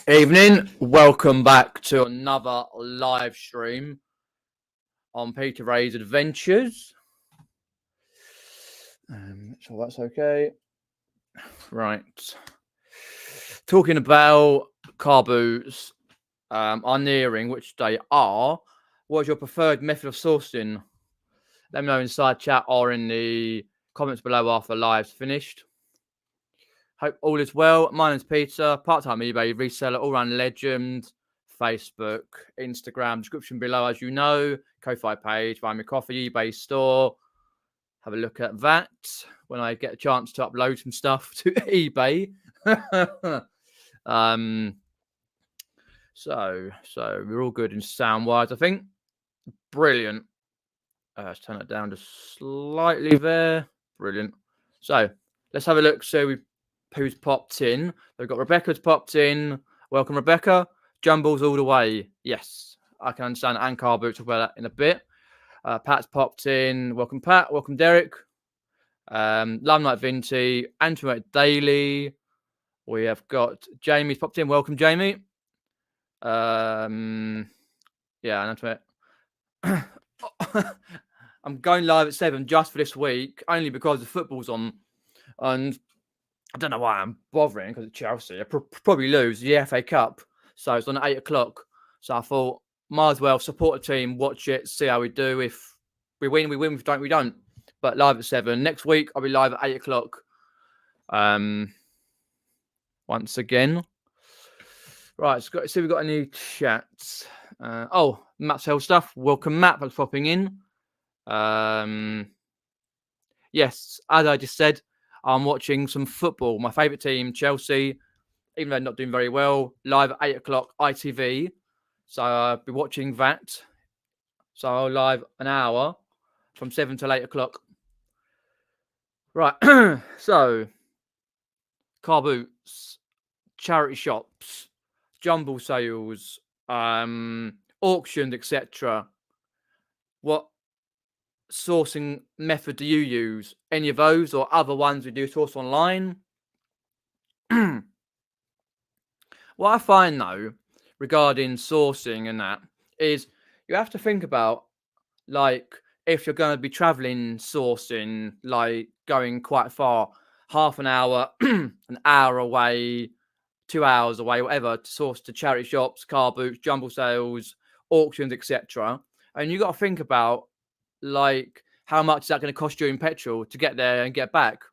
Evening, welcome back to another live stream on Peter Ray's Adventures. So that's okay. Right. Talking about Carboots, are nearing, which they are. What's your preferred method of sourcing? Let me know inside chat or in the comments below after the live's finished. Hope all is well. My name's Peter, part-time eBay reseller, all-round legend. Facebook, Instagram, description below, as you know. Ko-Fi page, buy me coffee, eBay store. Have a look at that when I get a chance to upload some stuff to eBay. So we're all good in sound-wise, I think. Brilliant. Let's turn it down just slightly there. Brilliant. So let's have a look. So who's popped in? We've got Rebecca's popped in. Welcome, Rebecca. Jumbles all the way. Yes, I can understand. And Carboots, talk about that in a bit. Pat's popped in. Welcome, Pat. Welcome, Derek. Limelight Vinty. Antoinette Daily. We have got Jamie's popped in. Welcome, Jamie. Yeah, Antoinette. I'm going live at 7 just for this week, only because the football's on. And I don't know why I'm bothering, because it's Chelsea. I probably lose the FA Cup. So it's on at 8 o'clock. So I thought, might as well support the team, watch it, see how we do. If we win, we win. If we don't, we don't. But live at 7. Next week, I'll be live at 8 o'clock. Once again. Right, so see, we've got any chats. Matt's Hell Stuff. Welcome, Matt. Thanks for popping in. Yes, as I just said, I'm watching some football. My favourite team, Chelsea, even though they're not doing very well, live at 8 o'clock ITV. So I'll be watching that. So I'll live an hour from 7 till 8 o'clock. Right. So, Carboots, charity shops, jumble sales, auctions, etc. What sourcing method do you use? Any of those or other ones we do source online? What I find, though, regarding sourcing and that, is you have to think about, like, if you're going to be traveling sourcing, like going quite far, half an hour, an hour away, 2 hours away, whatever, to source to charity shops, car boots, jumble sales, auctions, etc. And you got to think about, like, how much is that going to cost you in petrol to get there and get back?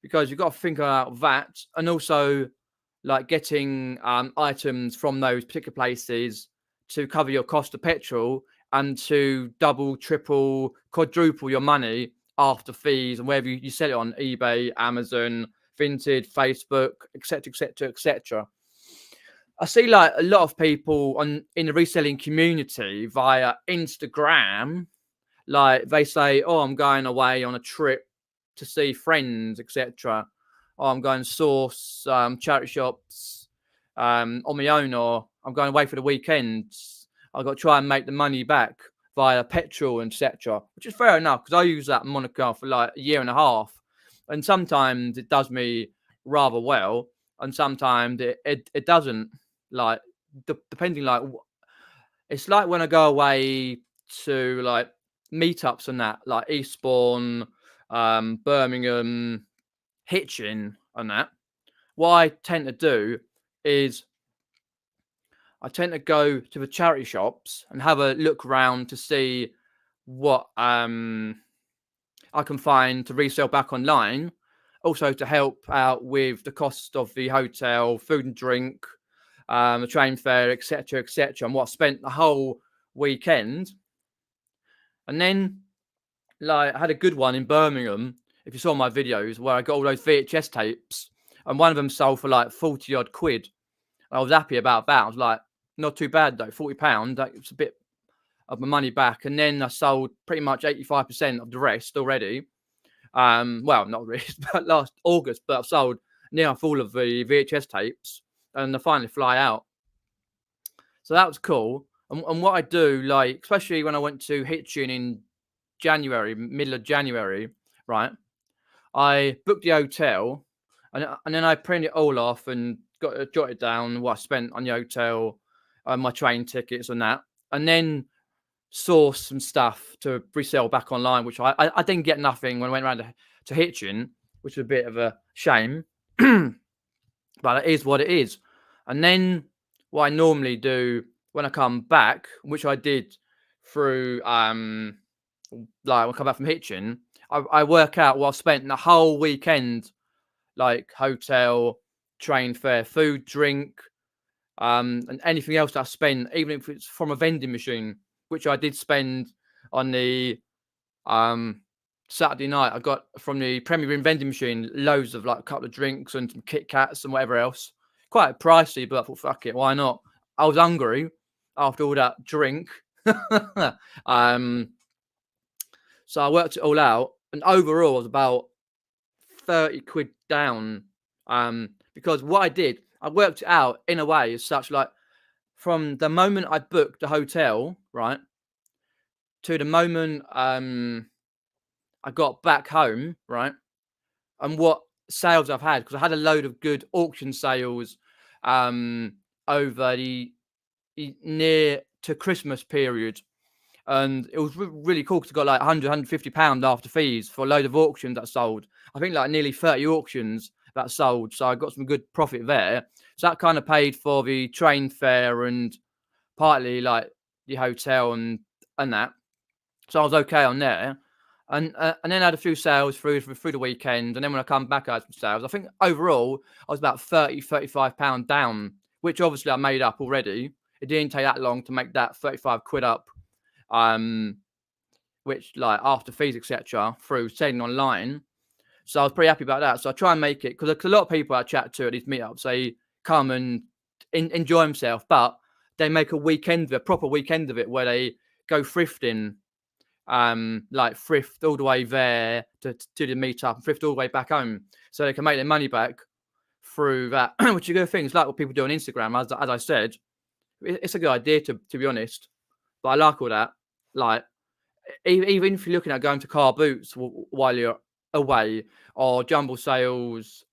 Because you've got to think about that, and also like getting items from those particular places to cover your cost of petrol and to double, triple, quadruple your money after fees and wherever you sell it on eBay, Amazon, Vinted, Facebook, etc., etc., etc. I see like a lot of people in the reselling community via Instagram, like they say, "Oh, I'm going away on a trip to see friends, etc. Or I'm going to source charity shops on my own, or I'm going away for the weekend. I've got to try and make the money back via petrol, etc." Which is fair enough, because I use that moniker for like a year and a half. And sometimes it does me rather well, and sometimes it doesn't. Like, depending, like, it's like when I go away to like meetups and that, like Eastbourne, Birmingham, Hitchin and that. What I tend to do is I tend to go to the charity shops and have a look around to see what I can find to resell back online. Also to help out with the cost of the hotel, food and drink, the train fare, etc., etc., and what I spent the whole weekend. And then, like, I had a good one in Birmingham, if you saw my videos, where I got all those VHS tapes, and one of them sold for like 40 odd quid. I was happy about that. I was like, not too bad though, £40. That's a bit of my money back. And then I sold pretty much 85% of the rest already. Well, not really, but last August, but I've sold near all of the VHS tapes, and they finally fly out. So that was cool. And what I do, like, especially when I went to Hitchin in January, middle of January, right? I booked the hotel, and then I printed it all off and got jotted down what I spent on the hotel, my train tickets and that, and then source some stuff to resell back online, which I didn't get nothing when I went around to Hitchin, which was a bit of a shame, but it is what it is. And then what I normally do when I come back, which I did through like when I come back from Hitchin, I work out what I've spent the whole weekend, like hotel, train fare, food, drink, and anything else that I spend, even if it's from a vending machine, which I did spend on the Saturday night. I got from the Premier Inn vending machine loads of like a couple of drinks and some Kit Kats and whatever else. Quite pricey, but I thought, fuck it, why not? I was hungry after all that drink. So I worked it all out, and overall I was about 30 quid down. Because what I did, I worked it out in a way as such, like from the moment I booked the hotel, right, to the moment I got back home, right, and what sales I've had, because I had a load of good auction sales over the near to Christmas period. And it was really cool because I got like 150 pound after fees for a load of auctions that sold. I think like nearly 30 auctions that sold. So I got some good profit there. So that kind of paid for the train fare and partly like the hotel and that. So I was okay on there. And then I had a few sales through the weekend. And then when I come back, I had some sales. I think overall, I was about 30, 35 pound down, which obviously I made up already. It didn't take that long to make that 35 quid up. Which like after fees, etc., through selling online. So I was pretty happy about that. So I try and make it, because a lot of people I chat to at these meetups, they come and enjoy themselves, but they make a weekend of it, a proper weekend of it, where they go thrifting, like thrift all the way there to the meetup and thrift all the way back home, so they can make their money back through that. Which is a good thing. It's like what people do on Instagram, as I said. It's a good idea to be honest. But I like all that. Like, even if you're looking at going to Carboots while you're away, or jumble sales,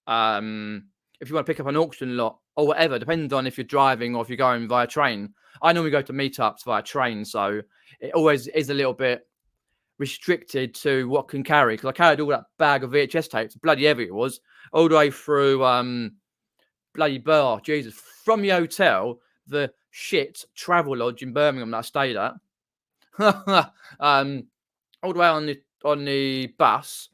if you want to pick up an auction lot or whatever, depends on if you're driving or if you're going via train. I normally go to meetups via train, so it always is a little bit restricted to what can carry, because I carried all that bag of VHS tapes, bloody heavy it was, all the way through bloody bar, Jesus, from the hotel, the shit travel lodge in Birmingham that I stayed at, all the way on the bus,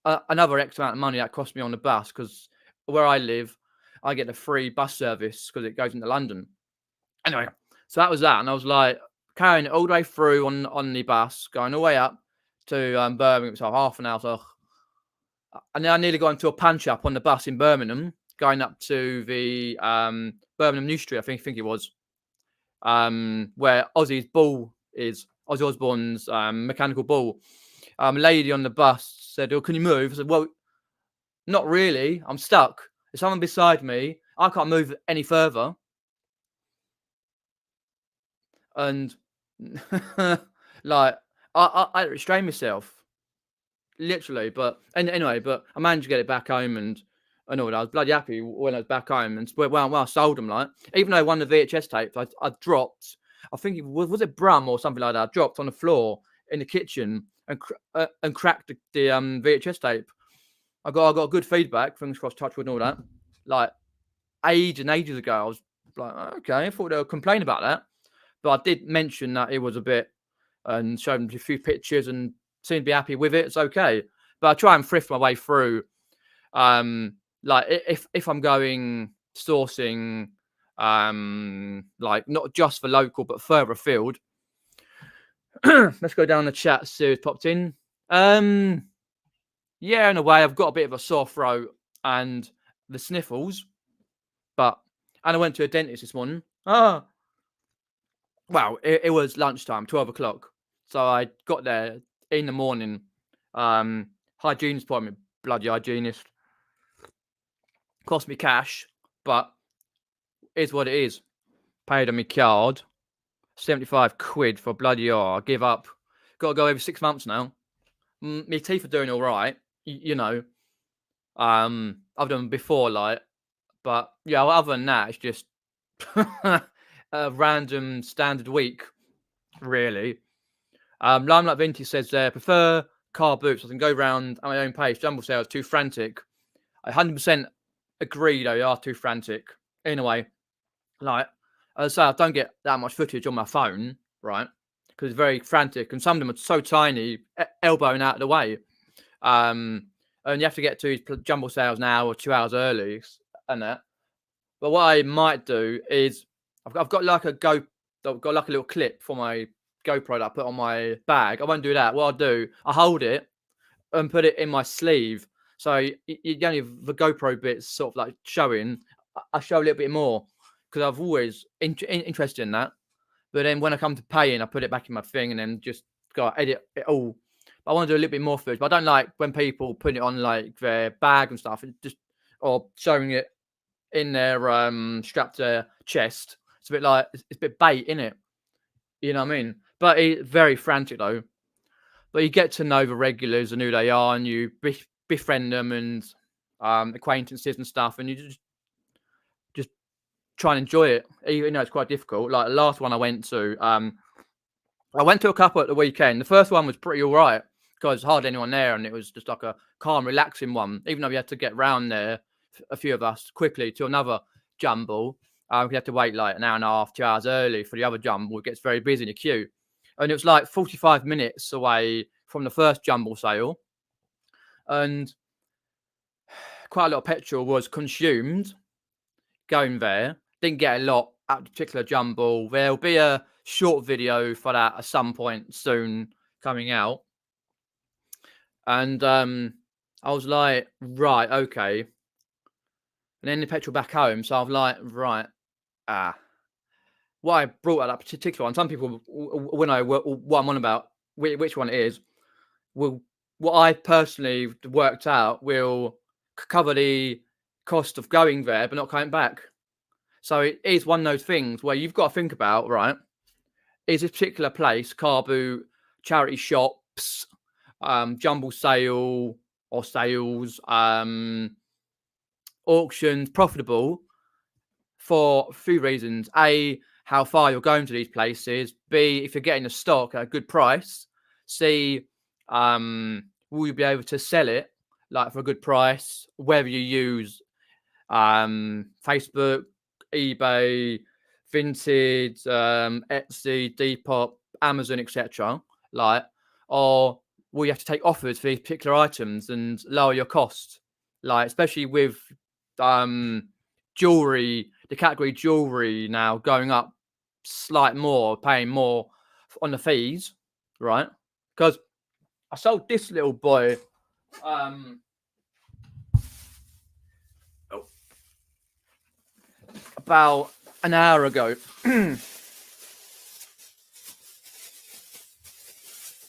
another X amount of money that cost me on the bus, because where I live, I get a free bus service because it goes into London. Anyway, so that was that, and I was like carrying it all the way through on the bus, going all the way up to Birmingham, so half an hour. So, and then I nearly got into a punch up on the bus in Birmingham, going up to the Birmingham New Street, I think it was, where Ozzy's ball is, Ozzy Osbourne's mechanical ball. A lady on the bus said, "Oh, can you move?" I said, "Well, not really. I'm stuck. There's someone beside me. I can't move any further." And like, I restrained myself, literally. But anyway, but I managed to get it back home and all that. I was bloody happy when I was back home, and well, I sold them. Like, even though one of the VHS tapes I dropped, I think it was it Brum or something like that. I dropped on the floor in the kitchen and cracked the VHS tape. I got good feedback, fingers crossed, touch wood and all that. Like, ages ago, I was like, okay, I thought they would complain about that. But I did mention that it was a bit, and showed them a few pictures and seemed to be happy with it. It's okay. But I try and thrift my way through. Like, if I'm going sourcing, like not just for local but further afield. Let's go down the chat. See who's popped in. Yeah, in a way, I've got a bit of a sore throat and the sniffles, and I went to a dentist this morning. Well, it was lunchtime, 12 o'clock. So I got there in the morning. Hygienist appointment, bloody hygienist. Cost me cash, but is what it is. Paid on my card. 75 quid for bloody I give up. Got to go every 6 months now. My teeth are doing all right, you know. I've done them before, like, But yeah, other than that, it's just a random standard week, really. Limelight Vintage says there, prefer car boots. I can go round at my own pace. Jumble sales too frantic. I 100% agree, though. They are too frantic. Anyway, like, as I say, I don't get that much footage on my phone, right? Because it's very frantic, and some of them are so tiny, elbowing out of the way. And you have to get to jumble sales an hour or 2 hours early, and that. But what I might do is, I've got like I've got like a little clip for my GoPro that I put on my bag. I won't do that. What I'll do, I hold it and put it in my sleeve. So you only have the GoPro bits sort of like showing. I show a little bit more because I've always interested in that. But then when I come to paying, I put it back in my thing and then just go edit it all. But I want to do a little bit more footage. But I don't like when people put it on like their bag and stuff, and just or showing it in their strapped to their chest. It's a bit like it's a bit bait, isn't it? You know what I mean? But it's very frantic though. But you get to know the regulars and who they are, and you befriend them and acquaintances and stuff, and you just try and enjoy it, even though it's quite difficult. Like the last one I went to a couple at the weekend. The first one was pretty all right because hardly anyone there, and it was just like a calm, relaxing one. Even though we had to get round there, a few of us quickly to another jumble. We had to wait like an hour and a half, 2 hours early for the other jumble. It gets very busy in the queue. And it was like 45 minutes away from the first jumble sale. And quite a lot of petrol was consumed going there. Didn't get a lot at the particular jumble. There'll be a short video for that at some point soon coming out. And I was like, right, okay. And then the petrol back home. So I was like, right, what I brought at that particular one, some people will know what I'm on about, which one it is, will, what I personally worked out will cover the cost of going there but not coming back. So it is one of those things where you've got to think about, right, is this particular place, car boot, charity shops, jumble sale or sales, auctions, profitable for a few reasons. A, how far you're going to these places. B, if you're getting the stock at a good price. C, will you be able to sell it like for a good price, whether you use Facebook, eBay, Vinted, Etsy, Depop, Amazon, etc. Like, or will you have to take offers for these particular items and lower your cost? Like, especially with jewelry, the category jewelry now going up slight more, paying more on the fees, right? Because I sold this little boy about an hour ago.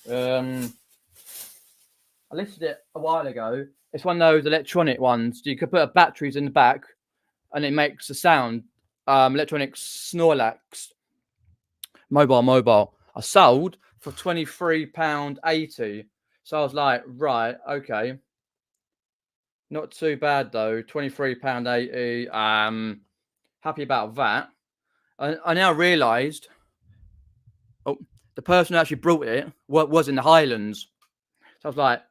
I listed it a while ago. It's one of those electronic ones. You could put batteries in the back and it makes a sound. Electronic Snorlax. Mobile. I sold for £23.80. So I was like, right, okay. Not too bad though. £23.80. Happy about that. I now realised, the person who actually brought it was in the Highlands. So I was like,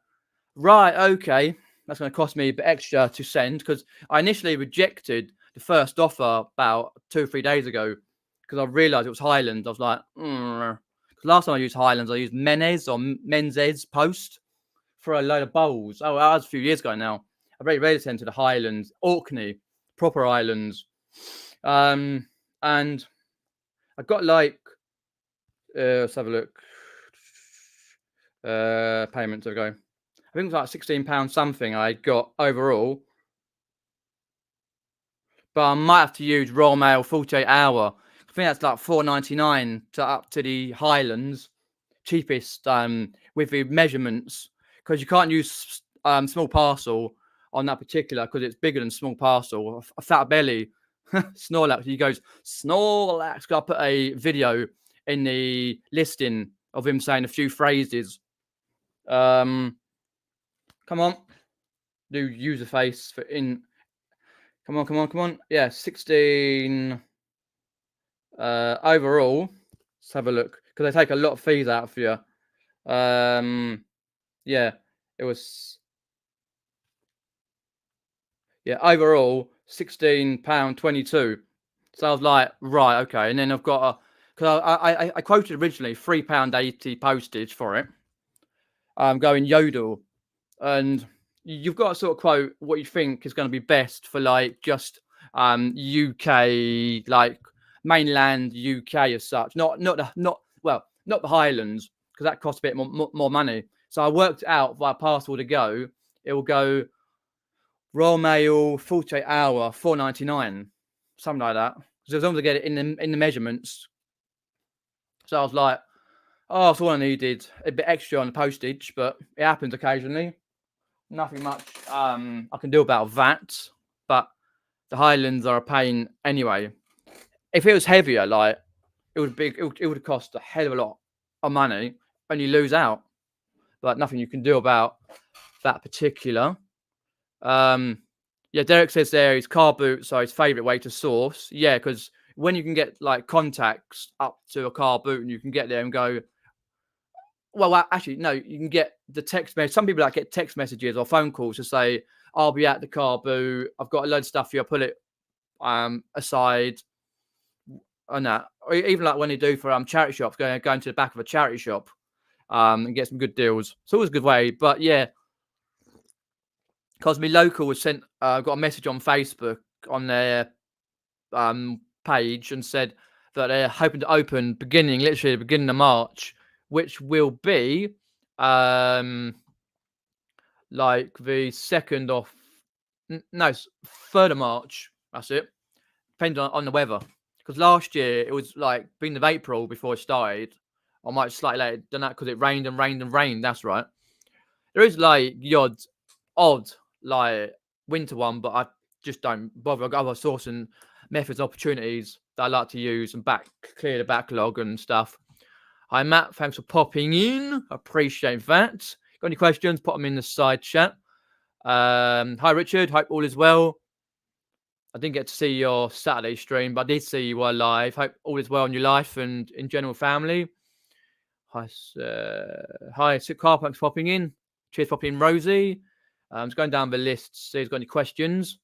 right, okay, that's going to cost me a bit extra to send, because I initially rejected the first offer about 2 or 3 days ago because I realised it was Highlands. I was like, because last time I used Highlands, I used Menzies Post for a load of bowls. Oh, that was a few years ago now. I very rarely send to the Highlands, Orkney, proper islands. And I got like, let's have a look. Payments to go. I think it was like £16 something I got overall. But I might have to use Royal Mail 48 hour. I think that's like £4.99 to up to the Highlands. Cheapest with the measurements. Because you can't use small parcel on that particular, because it's bigger than small parcel. A fat belly. Snorlax. He goes, Snorlax. I put a video in the listing of him saying a few phrases. Come on. Do user face for in. Come on, come on, come on. Yeah, 16 overall. Let's have a look because they take a lot of fees out for you. Yeah, it was overall £16.22. So I was like, right, okay. And then I've got because I quoted originally £3.80 postage for it. Going Yodel, and you've got to sort of quote what you think is going to be best for like just UK, like mainland UK as such, not the Highlands, because that costs a bit more money. So I worked out via parcel to go, it will go Royal Mail 48 hour 4.99, something like that. So as long as I get it in the measurements. So I was like, oh, so all I needed a bit extra on the postage, but it happens occasionally. Nothing much I can do about that, but the Highlands are a pain anyway. If it was heavier, like it would have cost a hell of a lot of money, and you lose out. But nothing you can do about that particular. Yeah, Derek says there his Carboots are his favourite way to source. Yeah, because when you can get like contacts up to a Carboot and you can get there and go, well, actually, no, you can get the text message. Some people like get text messages or phone calls to say, I'll be at the car boot. I've got a load of stuff for you. I'll put it aside on that. Or even like when they do for charity shops, going to the back of a charity shop and get some good deals. It's always a good way. But yeah, because me local was sent, got a message on Facebook on their page and said that they're hoping to open literally the beginning of March, which will be like the 2nd of no 3rd of March. That's it. Depending on the weather. Because last year it was like beginning of April before it started. I might slightly later than that because it rained and rained and rained. That's right. There is like the odd like winter one, but I just don't bother. I've got other sourcing methods, opportunities that I like to use and clear the backlog and stuff. Hi Matt, thanks for popping in. Appreciate that. Got any questions? Put them in the side chat. Hi Richard, hope all is well. I didn't get to see your Saturday stream, but I did see you were live. Hope all is well in your life and in general family. Hi, Carpunks popping in. Cheers, popping in, Rosie. I'm just going down the list. See if he's got any questions.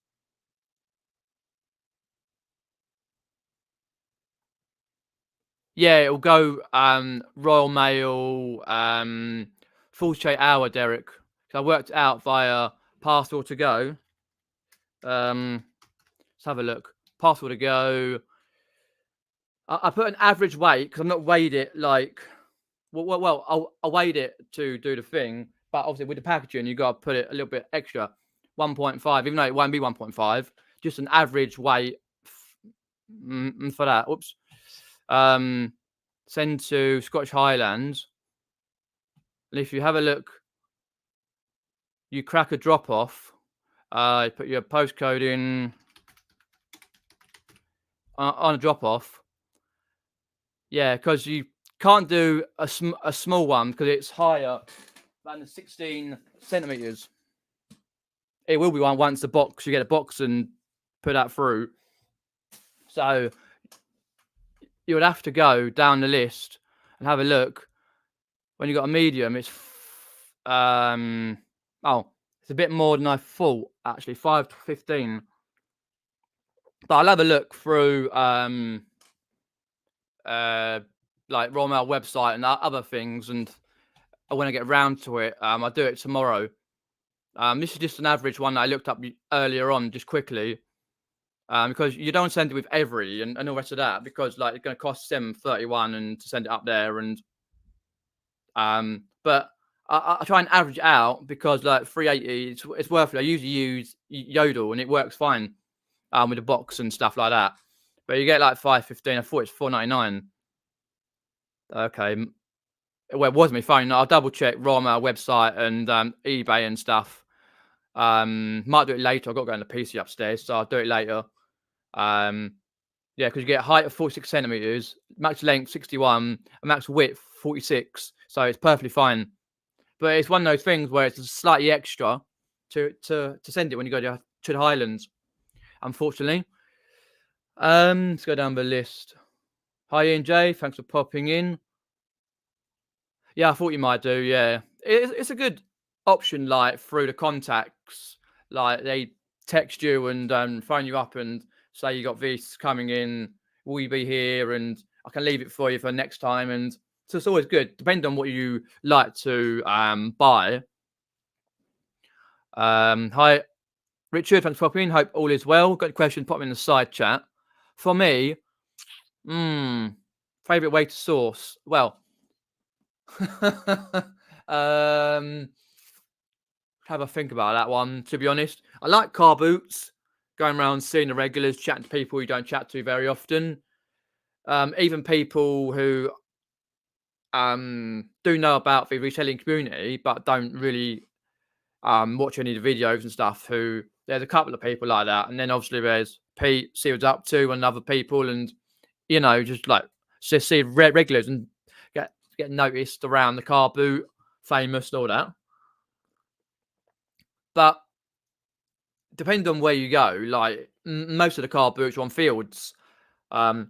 Yeah, it'll go Royal Mail 48 hour, Derek. So I worked out via parcel to go. Let's have a look. Parcel to go. I put an average weight because I'm not weighed it like. Well, I weighed it to do the thing, but obviously with the packaging, you got to put it a little bit extra, 1.5, even though it won't be 1.5. Just an average weight for that. Oops. Send to Scottish Highlands. And if you have a look, you crack a drop off. You put your postcode in on a drop off. Yeah, because you can't do a small one because it's higher than the 16 centimeters. It will be one once the box, you get a box and put that through. So you would have to go down the list and have a look. When you got a medium, it's it's a bit more than I thought actually, 5 to 15. But I'll have a look through like Royal Mail website and other things, and when I get around to it, I'll do it tomorrow. This is just an average one that I looked up earlier on, just quickly, because you don't send it with every and all the rest of that, because like it's going to cost $7.31 and to send it up there, and but I try and average it out because like 380, it's worth it. I usually use Yodel and it works fine with the box and stuff like that. But you get like 5.15. I thought it's 4.99. Okay. Well, it was my phone. I'll double check Royal Mail website and eBay and stuff. Might do it later. I've got to go on the PC upstairs, so I'll do it later. Yeah, because you get a height of 46 centimeters, max length 61, and max width 46. So it's perfectly fine. But it's one of those things where it's slightly extra to send it when you go to the Highlands. unfortunately. Let's go down the list. Hi, Ian J. Thanks for popping in. Yeah, I thought you might do. Yeah, it's a good option. Like through the contacts, like they text you and phone you up and say you got this coming in. Will you be here? And I can leave it for you for next time. And so it's always good, depending on what you like to buy. Hi, Richard. Thanks for popping in. Hope all is well. Got a question? Pop in the side chat. For me, favorite way to source. Well, um, have a think about that one. To be honest, I like Carboots, going around seeing the regulars, chatting to people you don't chat to very often. Even people who do know about the reselling community but don't really watch any of the videos and stuff. Who there's a couple of people like that, and then obviously there's Pete, see what's up to, and other people, and just like just see regulars and get noticed around the car boot, famous and all that. But depending on where you go, like most of the car boots are on fields. So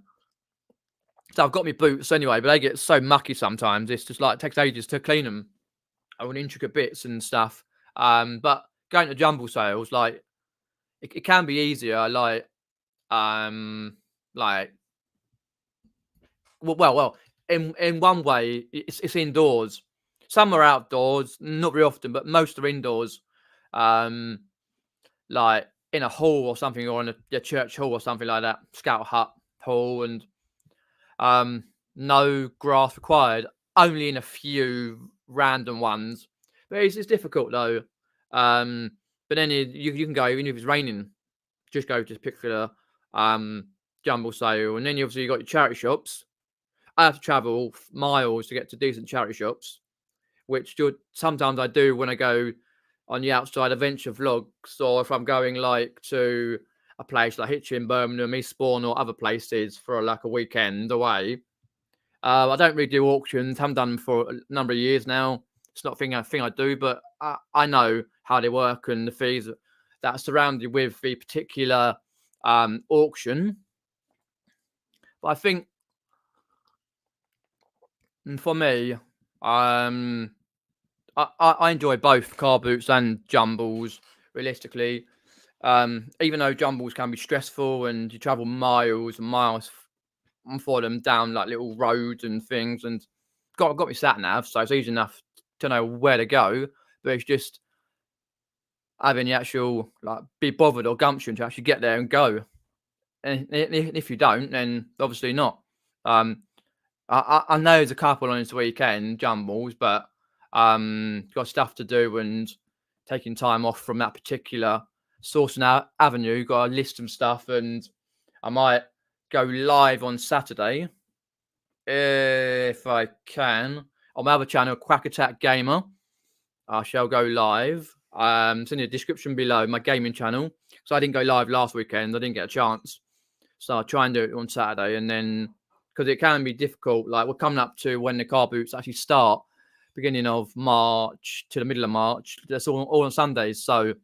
I've got my boots anyway, but they get so mucky sometimes. It's just like it takes ages to clean them, all the intricate bits and stuff. But going to jumble sales, like it can be easier. Like well, in one way, it's indoors. Some are outdoors, not very often, but most are indoors. Like in a hall or something, or in a church hall or something like that, scout hut hall, and no grass required, only in a few random ones. But it's difficult though. But then you can go even if it's raining, just go to a particular jumble sale, and then you got your charity shops. I have to travel miles to get to decent charity shops, which sometimes I do when I go on the outside adventure vlogs, or if I'm going like to a place like Hitchin, Birmingham, Eastbourne, or other places for like a weekend away. I don't really do auctions. Haven't done them for a number of years now. It's not a thing I do, but I know how they work and the fees that are surrounded with the particular auction. But I think for me, I enjoy both car boots and jumbles. Realistically, even though jumbles can be stressful and you travel miles and miles for them down like little roads and things, and got me sat nav, so it's easy enough to know where to go. But it's just having the actual like be bothered or gumption to actually get there and go. And if you don't, then obviously not. I know there's a couple on this weekend jumbles, but got stuff to do and taking time off from that particular sourcing avenue. Got to list some stuff, and I might go live on Saturday if I can on my other channel, Quack Attack Gamer. I shall go live. It's in the description below, my gaming channel. So I didn't go live last weekend. I didn't get a chance. So I'll try and do it on Saturday, and then because it can be difficult. Like we're coming up to when the car boots actually start, beginning of March to the middle of March. That's all on Sundays. So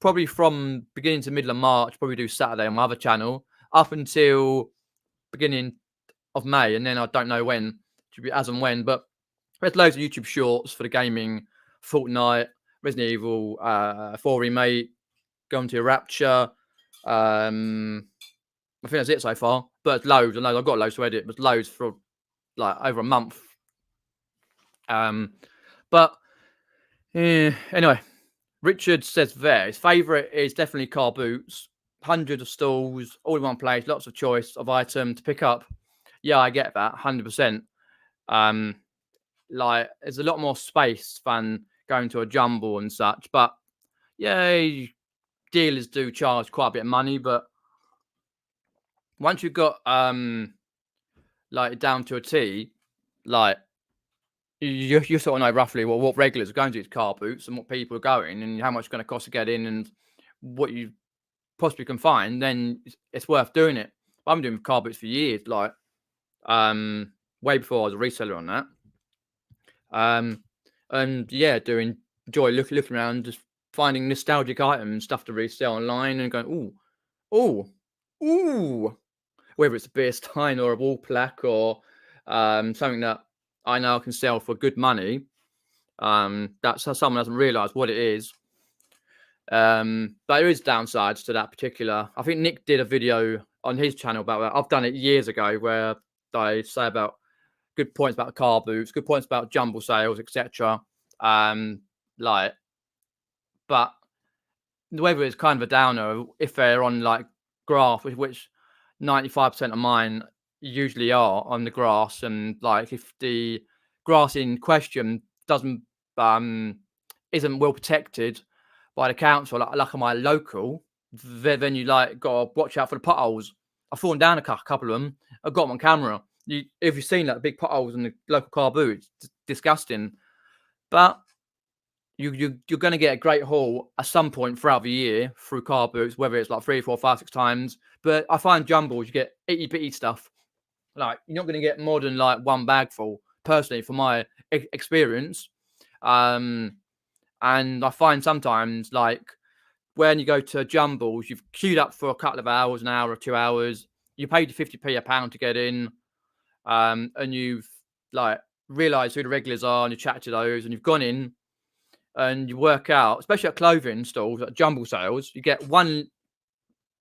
probably from beginning to middle of March, probably do Saturday on my other channel up until beginning of May, and then I don't know when, to be as and when. But there's loads of YouTube shorts for the gaming, Fortnite, Resident Evil 4 remake, going to Rapture. I think that's it so far. But it's loads and loads. I've got loads to edit, but loads for like over a month. But anyway, Richard says there his favourite is definitely car boots. Hundreds of stalls, all in one place, lots of choice of item to pick up. Yeah, I get that, 100%. Like there's a lot more space than going to a jumble and such. But yeah, dealers do charge quite a bit of money. But once you've got like down to a T, like you sort of know roughly what regulars are going to these car boots and what people are going and how much it's going to cost to get in and what you possibly can find, then it's worth doing it. I've been doing car boots for years, like way before I was a reseller on that. And yeah, enjoy looking around, just finding nostalgic items, stuff to resell online, and going, ooh, ooh, whether it's a beer stein or a wall plaque or something that I know I can sell for good money. That's how someone doesn't realise what it is. But there is downsides to that particular. I think Nick did a video on his channel about that. I've done it years ago where I say about good points about the Carboots, good points about jumble sales, etc. Like, but the weather is kind of a downer if they're on like grass, which 95% of mine usually are on the grass, and like if the grass in question doesn't isn't well protected by the council, like on my local, then you like gotta watch out for the potholes. I've fallen down a couple of them. I've got them on camera. If you've seen like big potholes in the local car boot, it's disgusting. But you're going to get a great haul at some point throughout the year through car boots, whether it's like 3, 4, 5, 6 times. But I find jumbles, you get itty bitty stuff. Like you're not going to get more than like one bag full, personally, from my experience. And I find sometimes like when you go to jumbles, you've queued up for a couple of hours, an hour or 2 hours. You paid 50p a pound to get in, and you've like realised who the regulars are, and you chat to those, and you've gone in. And you work out, especially at clothing stalls, at jumble sales, you get one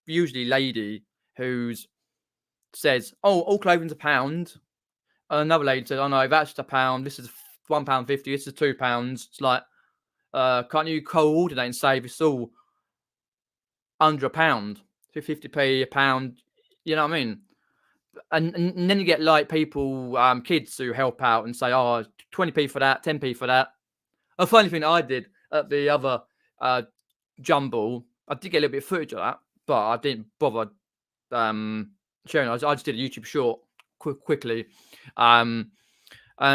usually lady who says, "Oh, all clothing's £1." And another lady says, "Oh no, that's just £1. This is £1.50. This is £2." It's like, can't you coordinate and say it's all under £1, 50p a pound? You know what I mean? And then you get like people, kids who help out and say, "Oh, 20p for that, 10p for that." A funny thing I did at the other jumble, I did get a little bit of footage of that, but I didn't bother sharing. I just did a YouTube short quickly, and I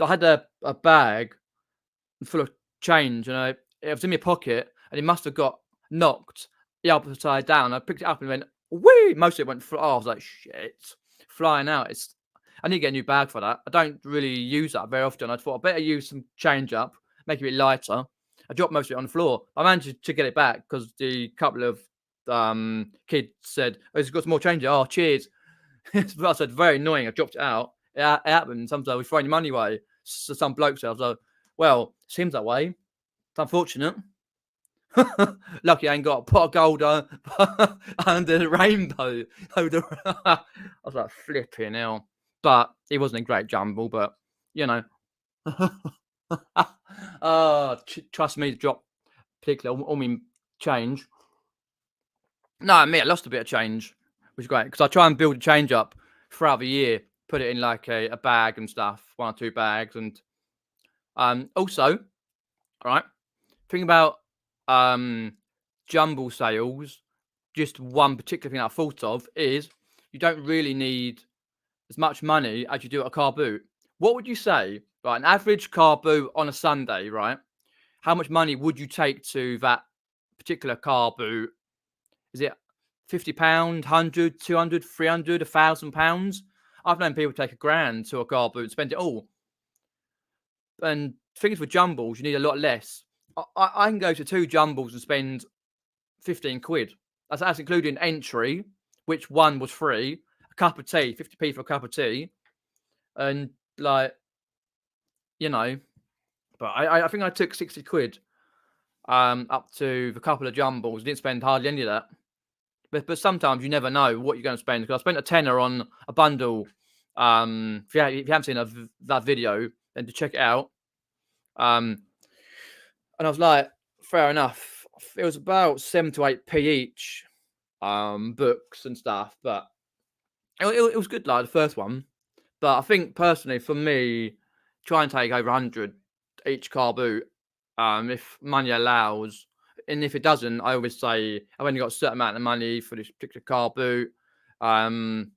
had a bag full of change, and it was in my pocket, and it must have got knocked the upside down. I picked it up and went, whee! Most of it went. I was like, shit, flying out. I need to get a new bag for that. I don't really use that very often. I thought I better use some change up, make it a bit lighter. I dropped most of it on the floor. I managed to get it back because the couple of kids said, "Oh, it's got some more change." Oh, cheers. I said, very annoying. I dropped it out. It happened. Sometimes we throw your money away. So some bloke said, "So, well, seems that way. It's unfortunate." Lucky I ain't got a pot of gold under the rainbow. I was like, flipping hell. But it wasn't a great jumble, but you know. Trust me to drop particularly all my change. No, I admit I lost a bit of change, which is great because I try and build a change up throughout the year, put it in like a bag and stuff, 1 or 2 bags, and also, all right, think about jumble sales. Just one particular thing I thought of is you don't really need as much money as you do at a car boot. What would you say, right? An average car boot on a Sunday, right? How much money would you take to that particular car boot? Is it £50, 100, 200, 300, £1,000? I've known people take £1,000 to a car boot and spend it all. And things with jumbles, you need a lot less. I can go to 2 jumbles and spend 15 quid. That's including entry, which one was free. A cup of tea, 50p for a cup of tea. And like, you know, but I think I took 60 quid up to the couple of jumbles. Didn't spend hardly any of that. But sometimes you never know what you're going to spend. Because I spent a tenner on a bundle. If you haven't seen that video, then to check it out. And I was like, fair enough. It was about 7 to 8p each, books and stuff. But it was good, like the first one. But I think personally, for me, try and take over 100 each car boot, if money allows. And if it doesn't, I always say I've only got a certain amount of money for this particular car boot, and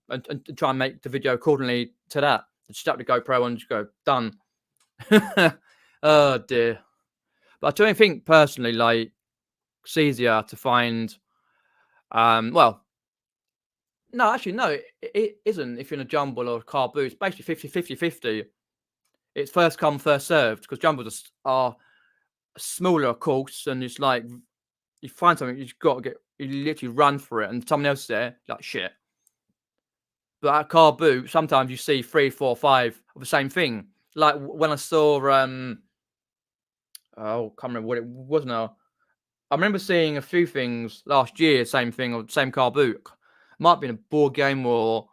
try and make the video accordingly to that. Just up the GoPro and just go done. Oh dear. But I don't think personally, like, it's easier to find. Well, no, actually, no, it isn't. If you're in a jumble or a car boot, it's basically 50. It's first come, first served because jumbles are smaller, of course, and it's like you find something, you've got to get, you literally run for it, and someone else is there, like shit. But at car boot, sometimes you see three, four, five of the same thing. Like when I saw, oh, can't remember what it was now. I remember seeing a few things last year, same thing, or same car boot. Might have been a board game or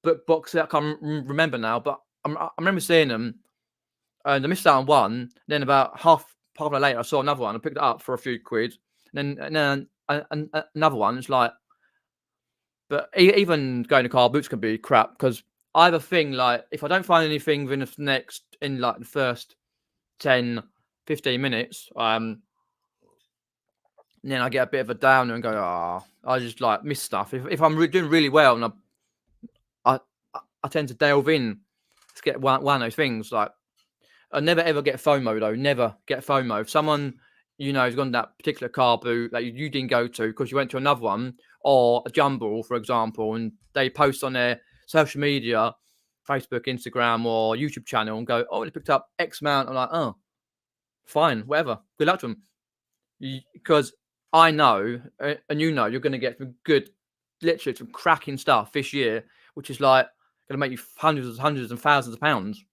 book box set. I can't remember now, but I remember seeing them, and I missed out on one. Then about half an hour later, I saw another one. I picked it up for a few quid. And then another one. It's like, but even going to car boots can be crap because I have a thing like if I don't find anything in like the first 10, 15 minutes, then I get a bit of a downer and go, ah, I just like miss stuff. If I'm doing really well and I, I tend to delve in to get one of those things. Like I never ever get FOMO though. Never get FOMO. If someone has gone to that particular car boot that you didn't go to because you went to another one or a jumble, for example, and they post on their social media, Facebook, Instagram, or YouTube channel and go, oh, they picked up X amount. I'm like, oh, fine, whatever. Good luck to them. Because I know, and you're going to get some good, literally some cracking stuff this year, which is like going to make you hundreds and thousands of pounds.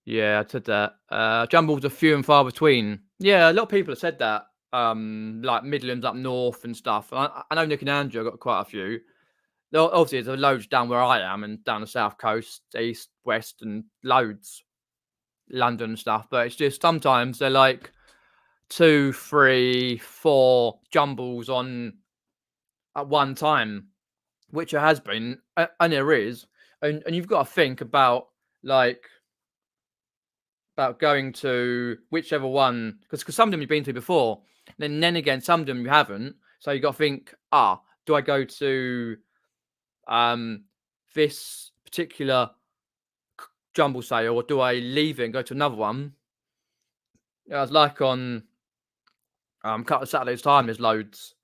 Yeah, I said that. Jumbles are few and far between. Yeah, a lot of people have said that. Like Midlands up north and stuff. I know Nick and Andrew got quite a few. Obviously, there's loads down where I am and down the south coast, east, west, and loads. London and stuff, but it's just sometimes they're like 2, 3, 4 jumbles on at one time, which there has been, and there is, and you've got to think about like about going to whichever one because some of them you've been to before, then again some of them you haven't. So you got to think, do I go to this particular jumble sale or do I leave it and go to another one? Yeah, I was like on a couple of Saturdays time. There's loads.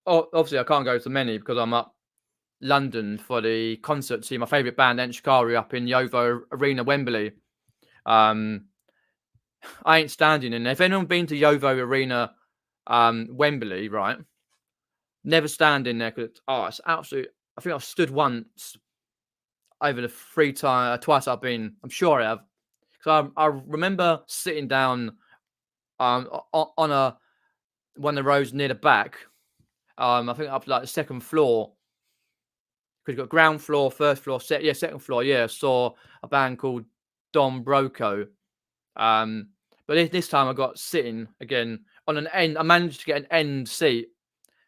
Oh, obviously I can't go to many because I'm up London for the concert to see my favourite band, Shikari, up in Yovo Arena, Wembley. I ain't standing in there. If anyone been to Yovo Arena, Wembley, right? Never stand in there because it's absolute. I think I've stood once over the twice I've been. I'm sure I have. So I remember sitting down on one of the rows near the back. I think up like the second floor. Because you've got ground floor, first floor, second floor. Yeah, saw a band called Don Broco. But this time I got sitting again on an end. I managed to get an end seat,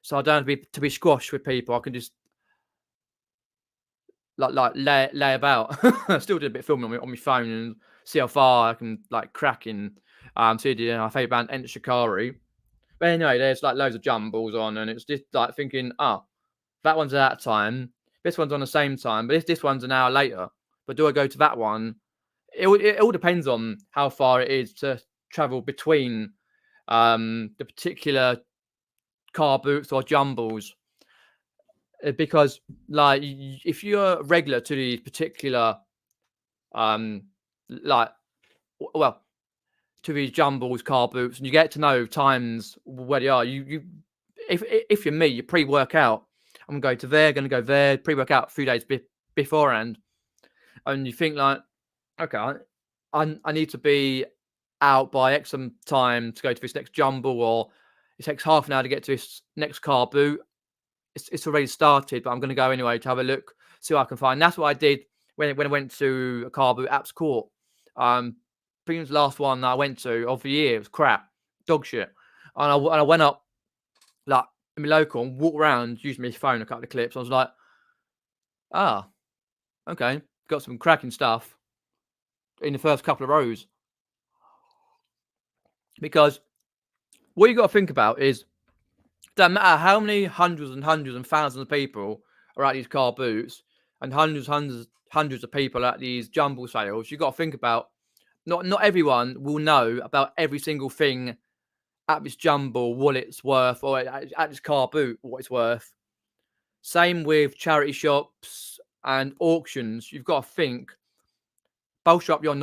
so I don't have to be squashed with people. I can just like lay about. I still did a bit of filming on my phone and see how far I can like crack in. See my favourite band, Enter Shikari. But anyway, there's like loads of jumbles on, and it's just like thinking, that one's at that time. This one's on the same time, but this one's an hour later. But do I go to that one? It all depends on how far it is to travel between the particular car boots or jumbles. Because like if you're regular to these particular like well to these jumbles, car boots, and you get to know times where they are, if you're me, you pre-workout. I'm going to go there, pre-workout a few days beforehand, and you think like, okay, I need to be out by X time to go to this next jumble, or it takes half an hour to get to this next car boot. It's already started, but I'm going to go anyway to have a look, see what I can find. That's what I did when I went to a car boot, Apps Court. I think it was the last one that I went to of the year. It was crap, dog shit. And I went up like in my local and walked around, used my phone, a couple of clips. I was like, okay, got some cracking stuff in the first couple of rows. Because what you got to think about is, doesn't matter how many hundreds and thousands of people are at these car boots and hundreds of people at these jumble sales, you got to think about not everyone will know about every single thing at this jumble, what it's worth, or at this car boot, what it's worth. Same with charity shops and auctions. You've got to think bolster up your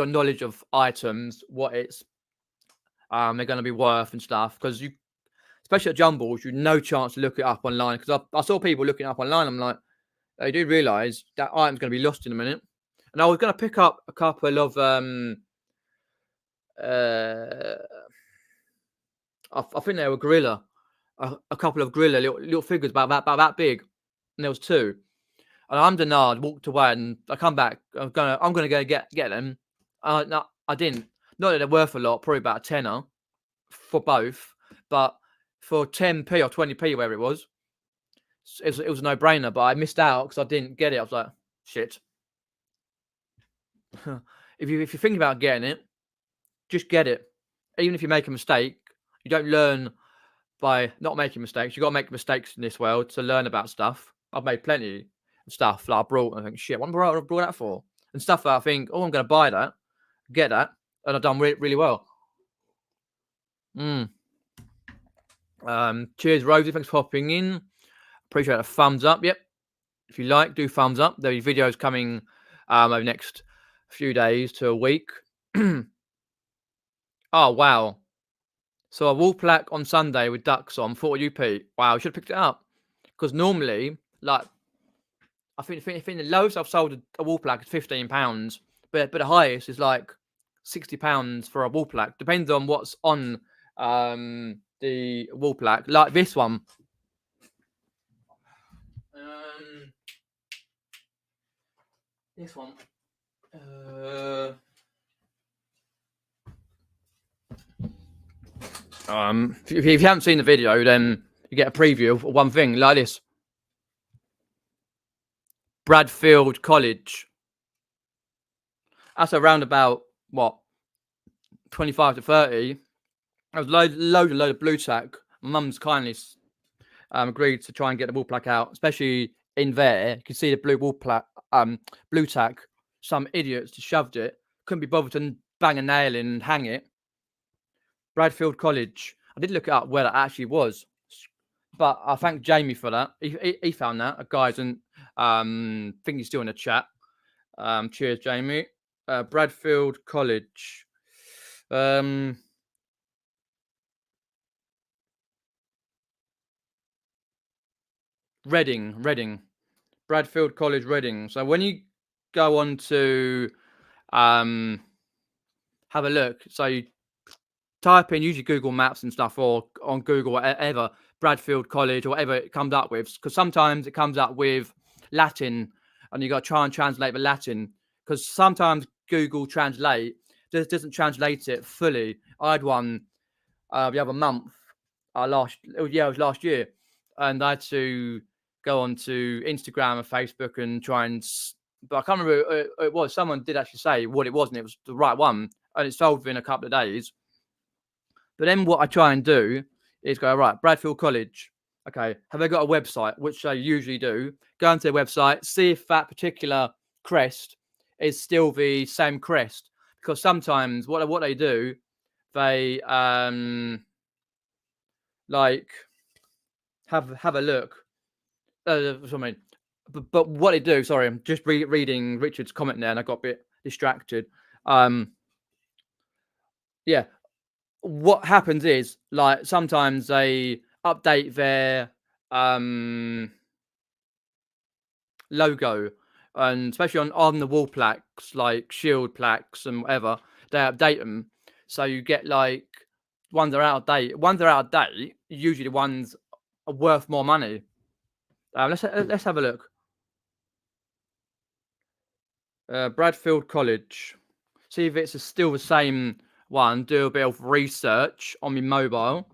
knowledge of items, what it's they're going to be worth and stuff. Because you, especially at jumbles, you no chance to look it up online. Because I saw people looking it up online. I'm like, they do realise that item's going to be lost in a minute. And I was going to pick up a couple of I think they were gorilla, a couple of gorilla little figures about that big, and there was two. And I'm denied, walked away, and I come back. I'm gonna go get them. No, I didn't. Not that they're worth a lot, probably about a tenner for both, but for 10p or 20p, wherever it was a no brainer. But I missed out because I didn't get it. I was like, shit. if you're thinking about getting it, just get it. Even if you make a mistake, you don't learn by not making mistakes. You got to make mistakes in this world to learn about stuff. I've made plenty of stuff that I brought, and I think, shit, what I brought that for? And stuff that I think, oh, I'm going to buy that, get that, and I've done really well. Cheers, Rosie. Thanks for hopping in. Appreciate a thumbs up. Yep. If you like, do thumbs up. There'll be videos coming over the next few days to a week. Oh, wow. So a wall plaque on Sunday with ducks on 40 UP. Wow, I should have picked it up. Because normally, like, I think the lowest I've sold a wall plaque is £15, but the highest is like £60 for a wall plaque. Depends on what's on the wall plaque. Like this one. This one. If you haven't seen the video, then you get a preview of one thing like this. Bradfield College. That's around about what, 25 to 30. There was load of blue tack. My mum's kindly agreed to try and get the wall plaque out, especially in there. You can see the blue tack. Some idiots just shoved it. Couldn't be bothered to bang a nail in and hang it. Bradfield College. I did look it up where that actually was, but I thank Jamie for that. He found that. Guys, and think he's still in the chat. Cheers, Jamie. Bradfield College. Reading. Bradfield College, Reading. So when you go on to have a look, so you type in, usually Google Maps and stuff, or on Google, whatever, Bradfield College or whatever it comes up with, because sometimes it comes up with Latin and you got to try and translate the Latin, because sometimes Google Translate doesn't translate it fully. I had one the other month, it was last year, and I had to go on to Instagram and Facebook and try and, but I can't remember who it was. Someone did actually say what it was, and it was the right one, and it sold within a couple of days. But then what I try and do is go, right, Bradfield College. Okay, have they got a website? Which they usually do. Go onto their website, see if that particular crest is still the same crest. Because sometimes what they do, they like have a look. But what they do, sorry, I'm just reading Richard's comment there, and I got a bit distracted. Yeah. What happens is, like, sometimes they update their logo, and especially on the wall plaques, like shield plaques and whatever, they update them. So you get like ones that are out of date. Ones that are out of date, usually the ones are worth more money. Let's have a look. Bradfield College. See if it's still the same one. Do a bit of research on my mobile.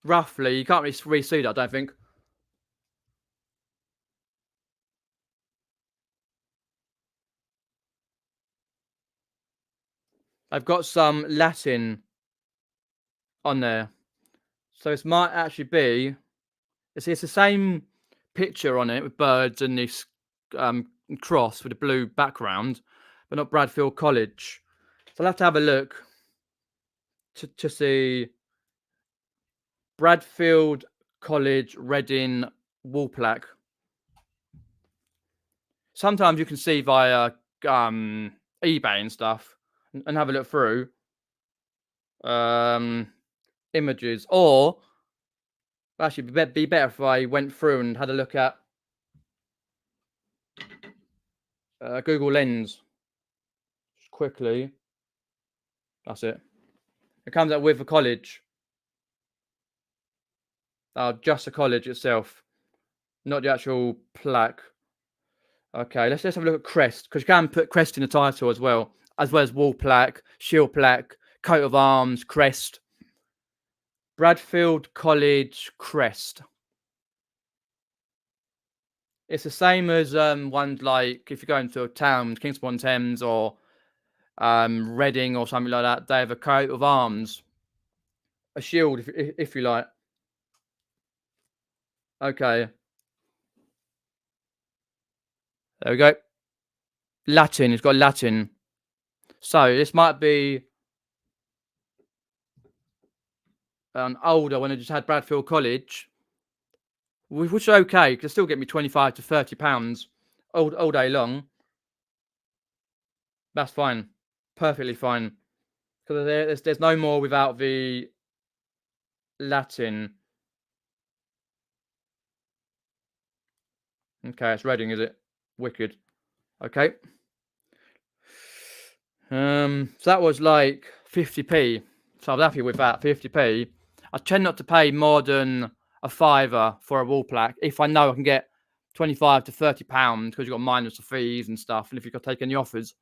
Roughly, you can't really see that, I don't think. I've got some Latin on there, so it might actually be. It's the same picture on it with birds and this cross with a blue background, but not Bradfield College. So I'll have to have a look. to see Bradfield College Reading wall plaque. Sometimes you can see via eBay and stuff and have a look through images, or actually be better if I went through and had a look at Google Lens just quickly. That's it. It comes up with a college. Just the college itself, not the actual plaque. Okay, let's have a look at crest, because you can put crest in the title as well as wall plaque, shield plaque, coat of arms, crest. Bradfield College crest. It's the same as ones like if you go into a town, Kingston Thames or Reading or something like that. They have a coat of arms, a shield, if you like. Okay, there we go. Latin. It's got Latin. So this might be older when I just had Bradfield College, which is okay. It can still get me 25 to 30 pounds all day long. That's fine, perfectly fine. Because there's no more without the Latin. Okay, it's Reading, is it? Wicked. Okay. So that was like 50p. So I was happy with that, 50p. I tend not to pay more than a fiver for a wall plaque if I know I can get 25 to 30 pounds, because you've got minus the fees and stuff, and if you've got to take any offers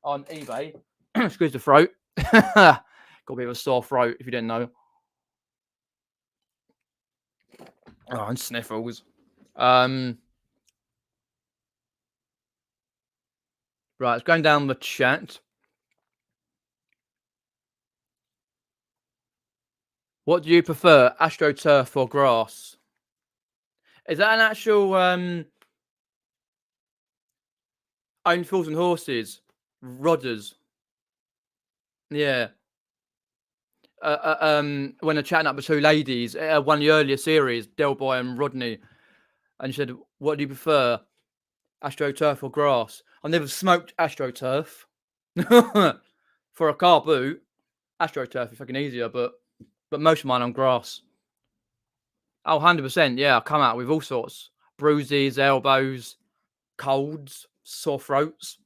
on eBay. Excuse the throat. Got a bit of a sore throat if you didn't know. Oh, and sniffles. Right, it's going down the chat. What do you prefer, AstroTurf or grass? Is that an actual Own Fools and Horses? Rodders. Yeah. When they're chatting up with two ladies, one of the earlier series, Del Boy and Rodney, and she said, "What do you prefer, AstroTurf or grass?" I never smoked AstroTurf. For a car boot, AstroTurf is fucking easier, but most of mine on grass. Oh, 100%. Yeah, I come out with all sorts: bruises, elbows, colds, sore throats.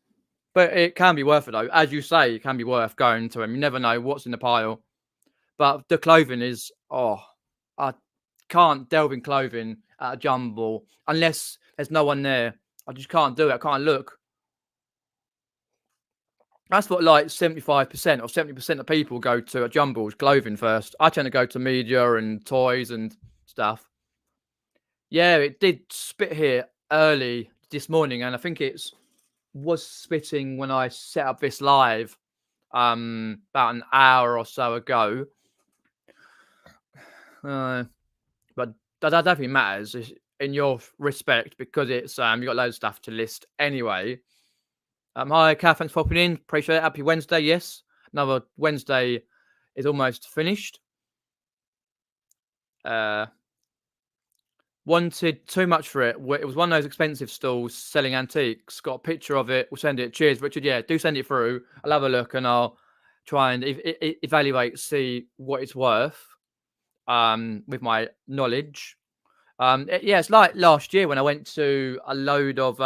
But it can be worth it, though. As you say, it can be worth going to them. You never know what's in the pile. But the clothing is, I can't delve in clothing at a jumble unless there's no one there. I just can't do it. I can't look. That's what like 75% or 70% of people go to at jumbles, clothing first. I tend to go to media and toys and stuff. Yeah, it did spit here early this morning, and I think was spitting when I set up this live about an hour or so ago. But that definitely matters in your respect, because it's you got loads of stuff to list anyway. Hi, Kath, thanks for popping in. Appreciate it. Happy Wednesday. Yes, another Wednesday is almost finished. Wanted too much for it. It was one of those expensive stalls selling antiques. Got a picture of it. We'll send it. Cheers, Richard. Yeah, do send it through. I'll have a look and I'll try and evaluate, see what it's worth with my knowledge. Yeah, it's like last year when I went to a load of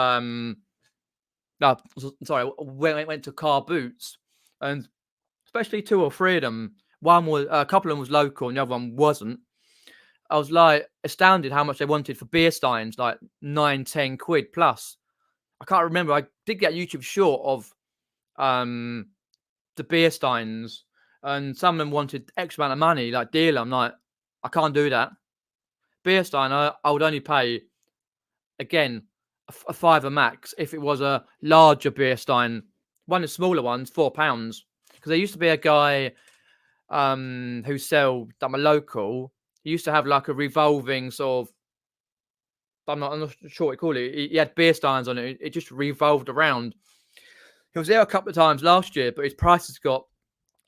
no, sorry, when I went to Carboots, and especially 2 or 3 of them. One was a couple of them was local, and the other one wasn't. I was like astounded how much they wanted for beer steins, like 9-10 quid plus. I can't remember. I did get a YouTube short of the beer steins, and some of them wanted X amount of money, like deal. I'm like, I can't do that. Beer stein, I would only pay again a fiver max if it was a larger beer stein. One of the smaller ones, £4. Because there used to be a guy who sold I'm a local. He used to have like a revolving sort of. I'm not sure what you call it. He had beer steins on it. It just revolved around. He was there a couple of times last year, but his prices got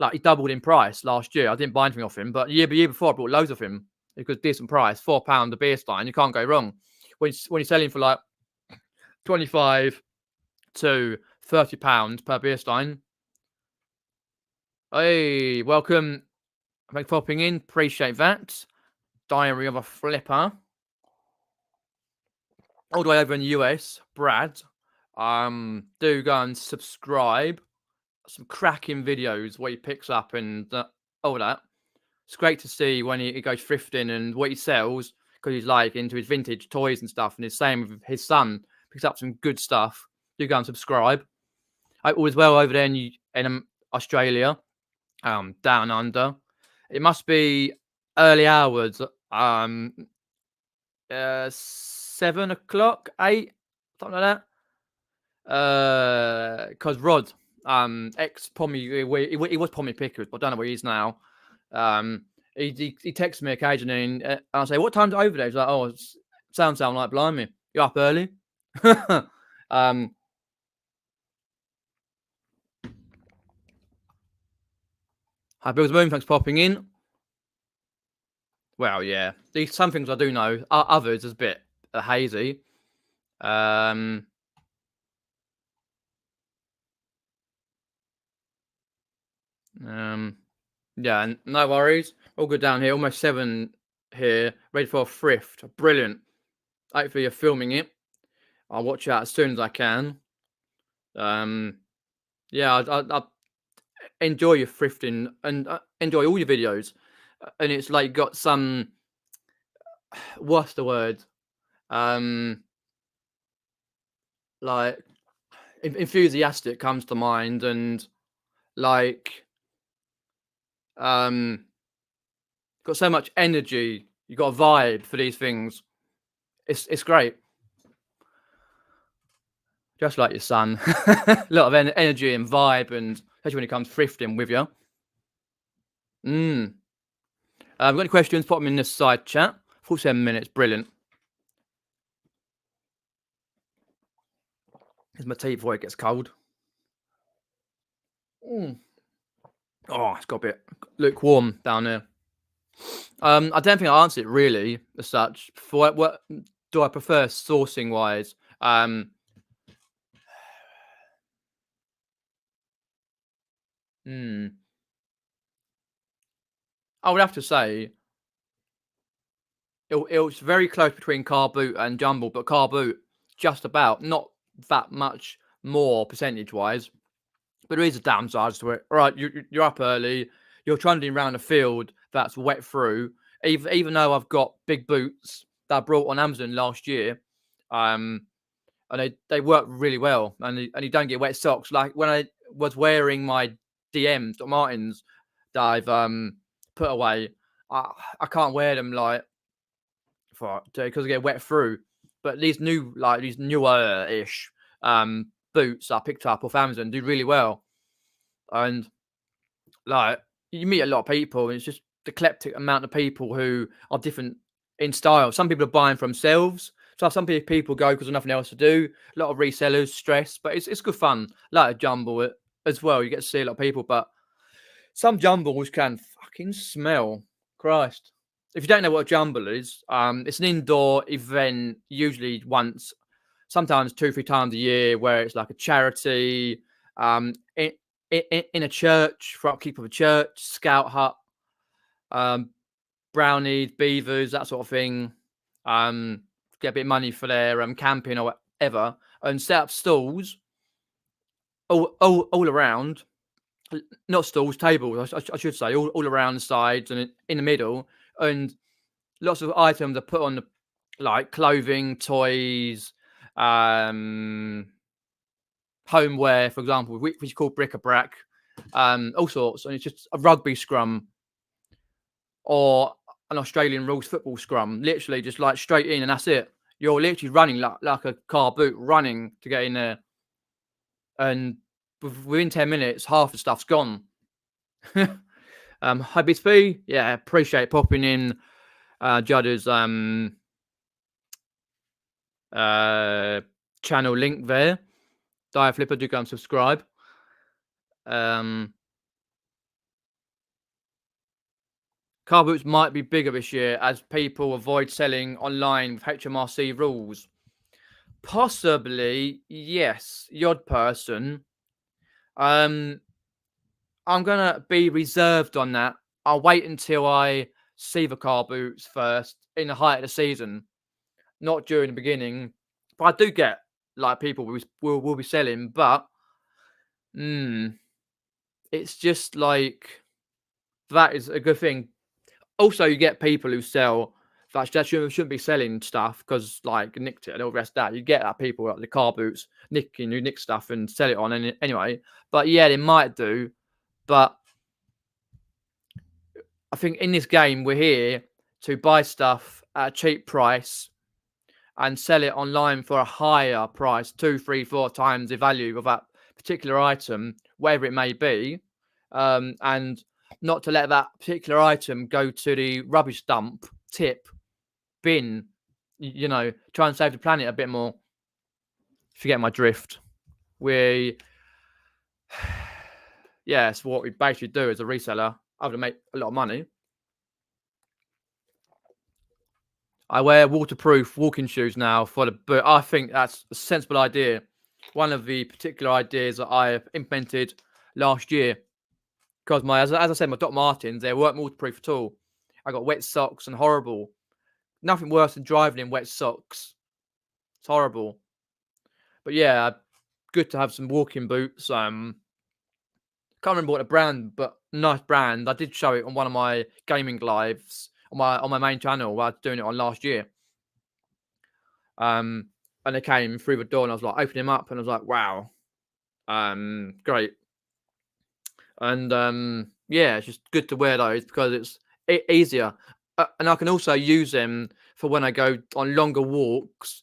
Like, he doubled in price last year. I didn't buy anything off him, but the year before I bought loads of him because decent price, £4 a beer stein. You can't go wrong when you're selling for like 25 to £30 per beer stein. Hey, welcome. Thanks for popping in. Appreciate that. Diary of a Flipper. All the way over in the US, Brad. Do go and subscribe. Some cracking videos what he picks up and all that. It's great to see when he goes thrifting and what he sells because he's like into his vintage toys and stuff. And the same with his son, picks up some good stuff. Do go and subscribe. All is well over there in Australia, down under. It must be early hours. 7 o'clock, 8, something like that. Because Rod, ex Pommy, he was Pommy Pickers, but I don't know where he is now. He texts me occasionally, and I say, "What time's it over there?" He's like, "Oh, it sound like blimey, you're up early." Hi, Bill's Moon, thanks for popping in. Well, yeah, some things I do know. Others is a bit hazy. Yeah, no worries. All good down here. Almost 7 here. Ready for a thrift. Brilliant. Hopefully you're filming it. I'll watch it out as soon as I can. Yeah, I enjoy your thrifting and enjoy all your videos. And it's like got some, what's the word? Like enthusiastic comes to mind, and like got so much energy. You got a vibe for these things. It's great. Just like your son. A lot of energy and vibe, and especially when it comes thrifting with you. We've got any questions? Pop them in this side chat. 47 minutes. Brilliant. Here's my tea before it gets cold. Oh, it's got a bit lukewarm down there. I don't think I answered it really as such. For what do I prefer sourcing wise? I would have to say it was very close between Carboot and Jumble, but Carboot just about, not that much more percentage wise. But there is a downside to it. All right, you're up early. You're trundling around a field that's wet through. Even though I've got big boots that I brought on Amazon last year, and they work really well, and you don't get wet socks. Like when I was wearing my DMs, Dr. Martens, that I've put away, I can't wear them like because I get wet through. But these newer ish boots I picked up off Amazon do really well, and like you meet a lot of people, and it's just the eclectic amount of people who are different in style. Some people are buying for themselves. So some people go because there's nothing else to do. A lot of resellers, stress, but it's good fun. Like a jumble as well. You get to see a lot of people, but some jumbles can fucking smell. Christ. If you don't know what a jumble is, it's an indoor event, usually once, sometimes 2-3 times a year, where it's like a charity, in a church, for upkeep of a church, scout hut, brownies, beavers, that sort of thing. Get a bit of money for their camping or whatever, and set up stalls all around. Not stalls, tables, I should say, all around the sides and in the middle, and lots of items are put on the, like clothing, toys, homeware, for example, which is called bric-a-brac, all sorts, and it's just a rugby scrum or an Australian rules football scrum, literally just like straight in, and that's it. You're literally running like a car boot, running to get in there, and within 10 minutes, half the stuff's gone. Hi BSP, yeah, appreciate popping in. Judder's channel link there. Flipper, do go and subscribe. Carboots might be bigger this year as people avoid selling online with HMRC rules. Possibly, yes. The odd person. I'm gonna be reserved on that. I'll wait until I see the car boots first in the height of the season, not during the beginning. But I do get like people will be selling, but it's just like that is a good thing. Also, you get people who sell that shouldn't be selling stuff because like nicked it and all the rest of that. You get that people like the car boots nicking you nick stuff and sell it on anyway. But yeah, they might do. But I think in this game we're here to buy stuff at a cheap price and sell it online for a higher price, 2, 3, 4 times the value of that particular item, whatever it may be, and not to let that particular item go to the rubbish dump, tip, bin, try and save the planet a bit more. If you get my drift. It's what we basically do as a reseller, other than make a lot of money. I wear waterproof walking shoes now for the boot. I think that's a sensible idea. One of the particular ideas that I implemented last year. Because as I said, my Doc Martens, they weren't waterproof at all. I got wet socks and horrible. Nothing worse than driving in wet socks. It's horrible. But yeah, good to have some walking boots. Can't remember what the brand, but nice brand. I did show it on one of my gaming lives on my main channel where I was doing it on last year. And they came through the door and I was like opening them up and I was like, wow. Great. And it's just good to wear those because it's easier. And I can also use them for when I go on longer walks.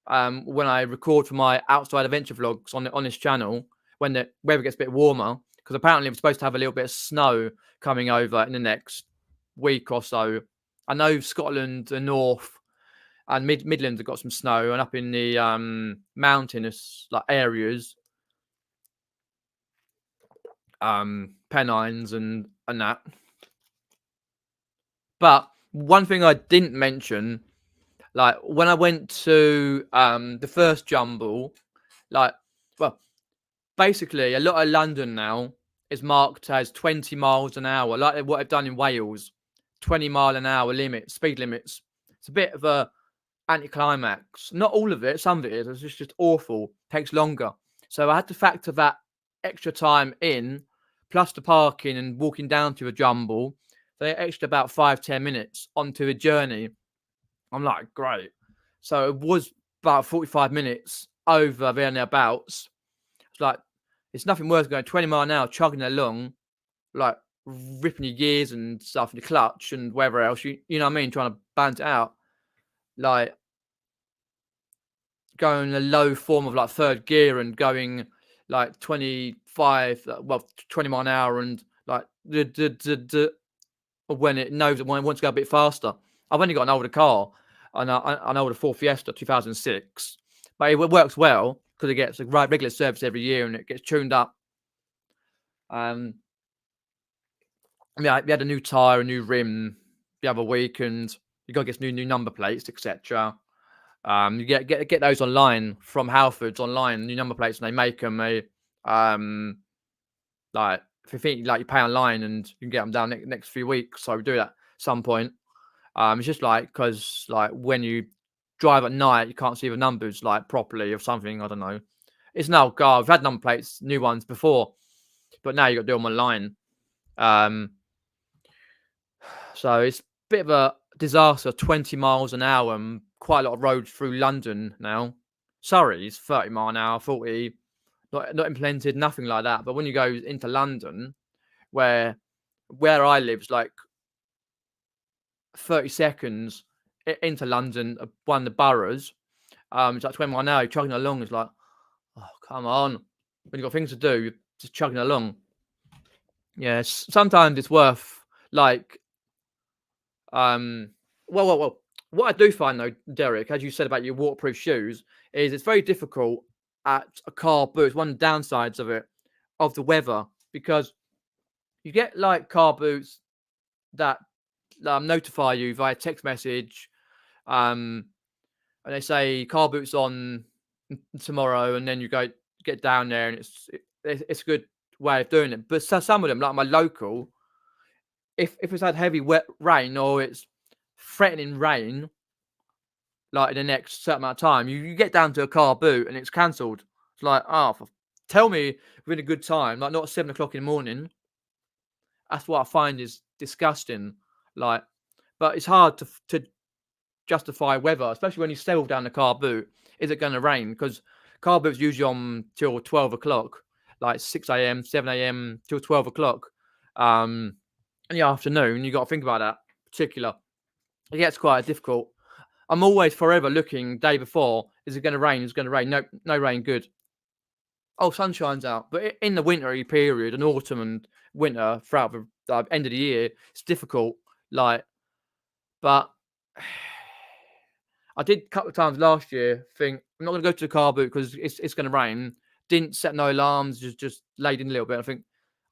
When I record for my outside adventure vlogs on this channel, when the weather gets a bit warmer, because apparently we're supposed to have a little bit of snow coming over in the next week or so. I know Scotland and North and Midlands have got some snow, and up in the mountainous like areas, Pennines and that. But one thing I didn't mention, like when I went to the first jumble, basically a lot of London now is marked as 20 miles an hour, like what they've done in Wales, 20-mile-an-hour speed limits. It's a bit of a anticlimax. Not all of it, some of it is. It's just awful. Takes longer. So I had to factor that extra time in, plus the parking and walking down to a jumble. So extra about 5-10 minutes onto the journey. I'm like, great. So it was about 45 minutes over there and thereabouts. It's like, it's nothing worse than going 20 mile an hour, chugging along, like ripping your gears and stuff in the clutch and wherever else. You know what I mean? Trying to balance it out. Like going a low form of like third gear and going like 20 mile an hour and like when it knows it wants to go a bit faster. I've only got an older car, an older Ford Fiesta 2006, but it works well because it gets a regular service every year and it gets tuned up. We had a new tire, a new rim the other week, and you got to get new number plates, etc. You get those online from Halfords online, new number plates, and they make them like if you think like you pay online and you can get them down next few weeks. So we do that at some point. It's just like because like when you drive at night, you can't see the numbers like properly or something. I don't know. It's now I've had number plates, new ones before, but now you got to do them online. So it's a bit of a disaster. 20 miles an hour and quite a lot of roads through London now. Surrey's 30 mile an hour, 40. Not implemented, nothing like that. But when you go into London, where I live is like 30 seconds into London, one of the boroughs, it's like 20 mile an hour, you're chugging along. It's like, oh, come on. When you've got things to do, you're just chugging along. Yeah, sometimes it's worth like, well. What I do find though, Derek, as you said about your waterproof shoes, is it's very difficult at a car boot. It's one of the downsides of the weather, because you get like car boots that notify you via text message, and they say car boots on tomorrow, and then you get down there, and it's a good way of doing it. But some of them, like my local, if it's had heavy wet rain or it's threatening rain, like in the next certain amount of time, you get down to a car boot and it's cancelled. It's like, oh, tell me within a good time, like not 7 o'clock in the morning. That's what I find is disgusting. Like, but it's hard to justify weather, especially when you settle down the car boot. Is it going to rain? Because car boots usually on till 12 o'clock, like 6 a.m., 7 a.m. till 12 o'clock. In the afternoon, you got to think about that particular. It gets quite difficult. I'm always forever looking day before. Is it going to rain? Is it going to rain? No rain. Good. Oh, sun shines out. But in the wintry period, and autumn and winter throughout the end of the year, it's difficult. Like, but I did a couple of times last year think I'm not going to go to the car boot because it's going to rain. Didn't set no alarms. Just laid in a little bit. I think,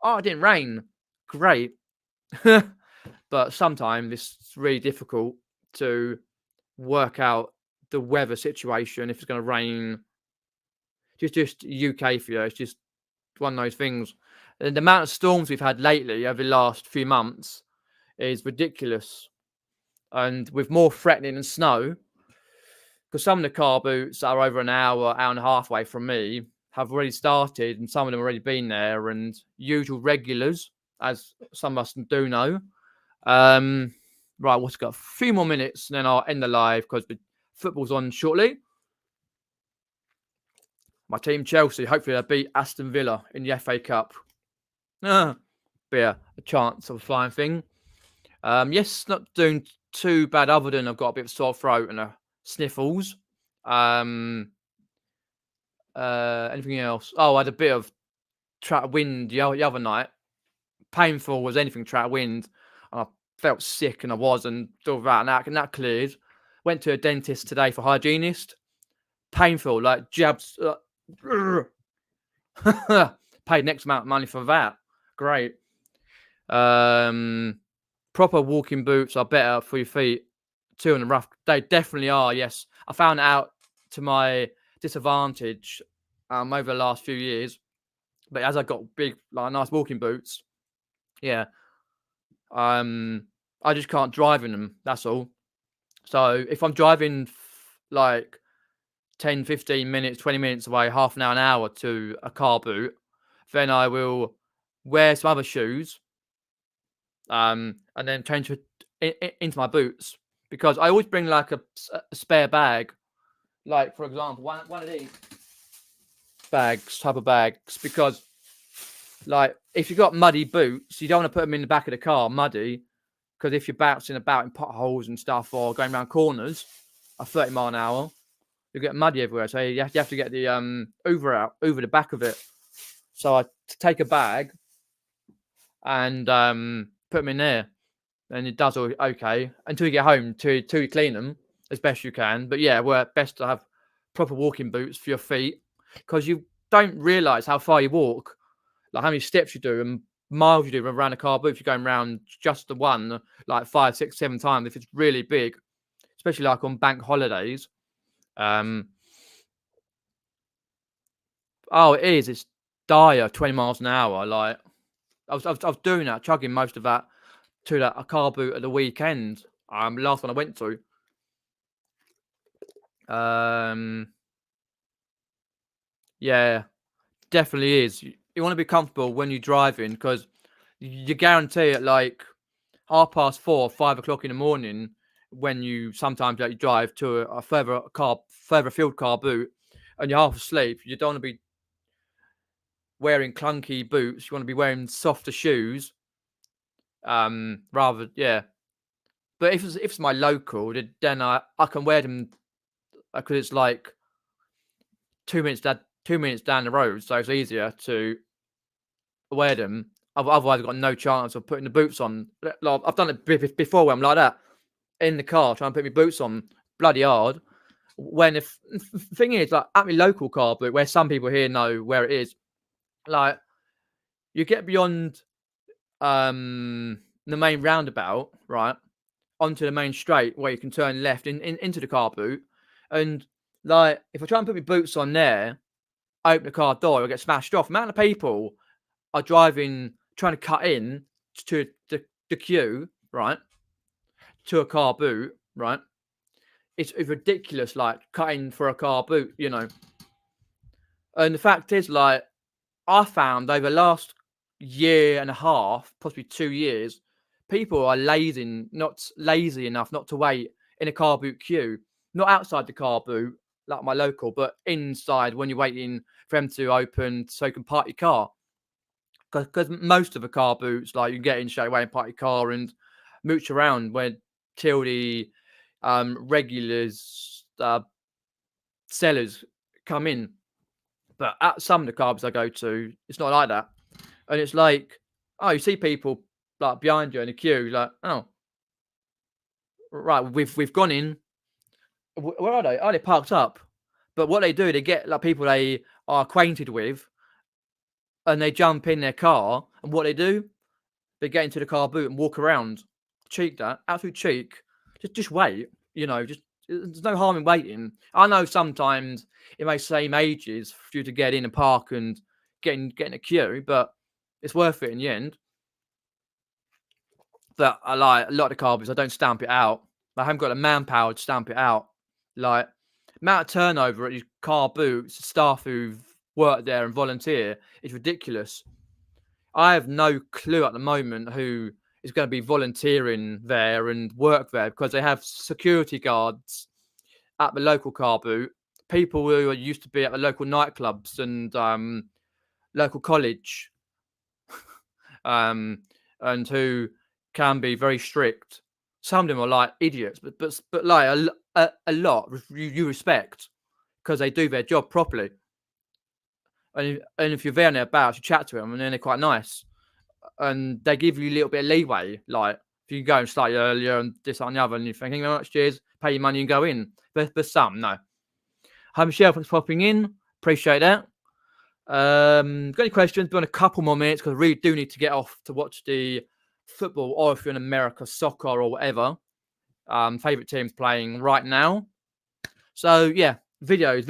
oh, it didn't rain. Great. But sometimes it's really difficult to work out the weather situation, if it's going to rain. Just UK for you, it's just one of those things. And the amount of storms we've had lately over the last few months is ridiculous, and with more threatening and snow, because some of the car boots that are over an hour and a half away from me have already started, and some of them have already been there, and usual regulars, as some of us do know. Right, what's got a few more minutes, and then I'll end the live because the football's on shortly. My team, Chelsea, hopefully they'll beat Aston Villa in the FA Cup. Be a chance of a flying thing. Yes, not doing too bad other than I've got a bit of sore throat and sniffles. Anything else? Oh, I had a bit of track wind the other night. Painful as anything track wind. And I felt sick and I was, and all that, and that cleared. Went to a dentist today for hygienist. Painful, like jabs. Paid next amount of money for that. Great. Proper walking boots are better for your feet. Too in the rough. They definitely are. Yes, I found out to my disadvantage over the last few years. But as I got big, like nice walking boots, yeah, I just can't drive in them. That's all. So if I'm driving like 10, 15 minutes, 20 minutes away, half an hour to a car boot, then I will wear some other shoes, and then change into my boots, because I always bring like a spare bag, like for example, one of these type of bags, because like if you've got muddy boots, you don't want to put them in the back of the car muddy, because if you're bouncing about in potholes and stuff or going around corners at 30 mile an hour, you get muddy everywhere. So you have to get the over the back of it. So I take a bag and put them in there, and it does all okay until you get home to you clean them as best you can. But yeah, well, best to have proper walking boots for your feet, because you don't realise how far you walk, like how many steps you do and miles you do around a car boot. If you're going around just the one, like 5, 6, 7 times, if it's really big, especially like on bank holidays. Oh, it is. It's dire, 20 miles an hour. Like I was doing that, chugging most of that to a car boot at the weekend. Last one I went to. Yeah, definitely is. You want to be comfortable when you're driving, because you guarantee at like 4:30, 5 o'clock in the morning, when you sometimes you drive to a further field car boot, and you're half asleep, you don't want to be wearing clunky boots. You want to be wearing softer shoes. Rather, yeah. But if it's my local, then I can wear them, because it's like 2 minutes down the road, so it's easier to wear them. Otherwise, I've got no chance of putting the boots on. Like, I've done it before where I'm like that in the car trying to put my boots on, bloody hard. When the thing is, like at my local car boot, where some people here know where it is, like you get beyond the main roundabout, right? onto the main straight where you can turn left into the car boot. And like, if I try and put my boots on there, open the car door, it'll get smashed off. The amount of people are driving, trying to cut in to the queue, right, to a car boot, right? It's ridiculous, like cutting for a car boot, you know. And the fact is, like, I found over the last year and a half, possibly 2 years, people are not lazy enough not to wait in a car boot queue, not outside the car boot like my local, but inside when you're waiting for them to open so you can park your car. Because most of the car boots, like, you get in straight away and park your car and mooch around where till the regulars sellers come in. But at some of the car boots I go to, it's not like that. And it's like, oh, you see people like behind you in a queue, like, oh, right, we've gone in. Where are they? Oh, they parked up. But what they do, they get like people they are acquainted with, and they jump in their car. And what they do, they get into the car boot and walk around. Cheek that, absolute cheek. Just wait. You know, just there's no harm in waiting. I know sometimes it may seem ages for you to get in and park and get in a queue, but it's worth it in the end. But I like a lot of the car boots, I don't stamp it out. I haven't got the manpower to stamp it out. Like, amount of turnover at these car boots, staff who've worked there and volunteer is ridiculous. I have no clue at the moment who is going to be volunteering there and work there, because they have security guards at the local car boot, people who used to be at the local nightclubs and local college, and who can be very strict. Some of them are like idiots, but like a lot you respect, because they do their job properly. And if you're there and they're about, you chat to them, and then they're quite nice, and they give you a little bit of leeway. Like, if you go slightly earlier and this, that, and the other, and you think, thank you very much, cheers, pay your money and go in. But some, no. Hi, Michelle, thanks for popping in. Appreciate that. Got any questions? Been a couple more minutes, because I really do need to get off to watch the football, or if you're in America, soccer or whatever. Favorite teams playing right now. So yeah, videos.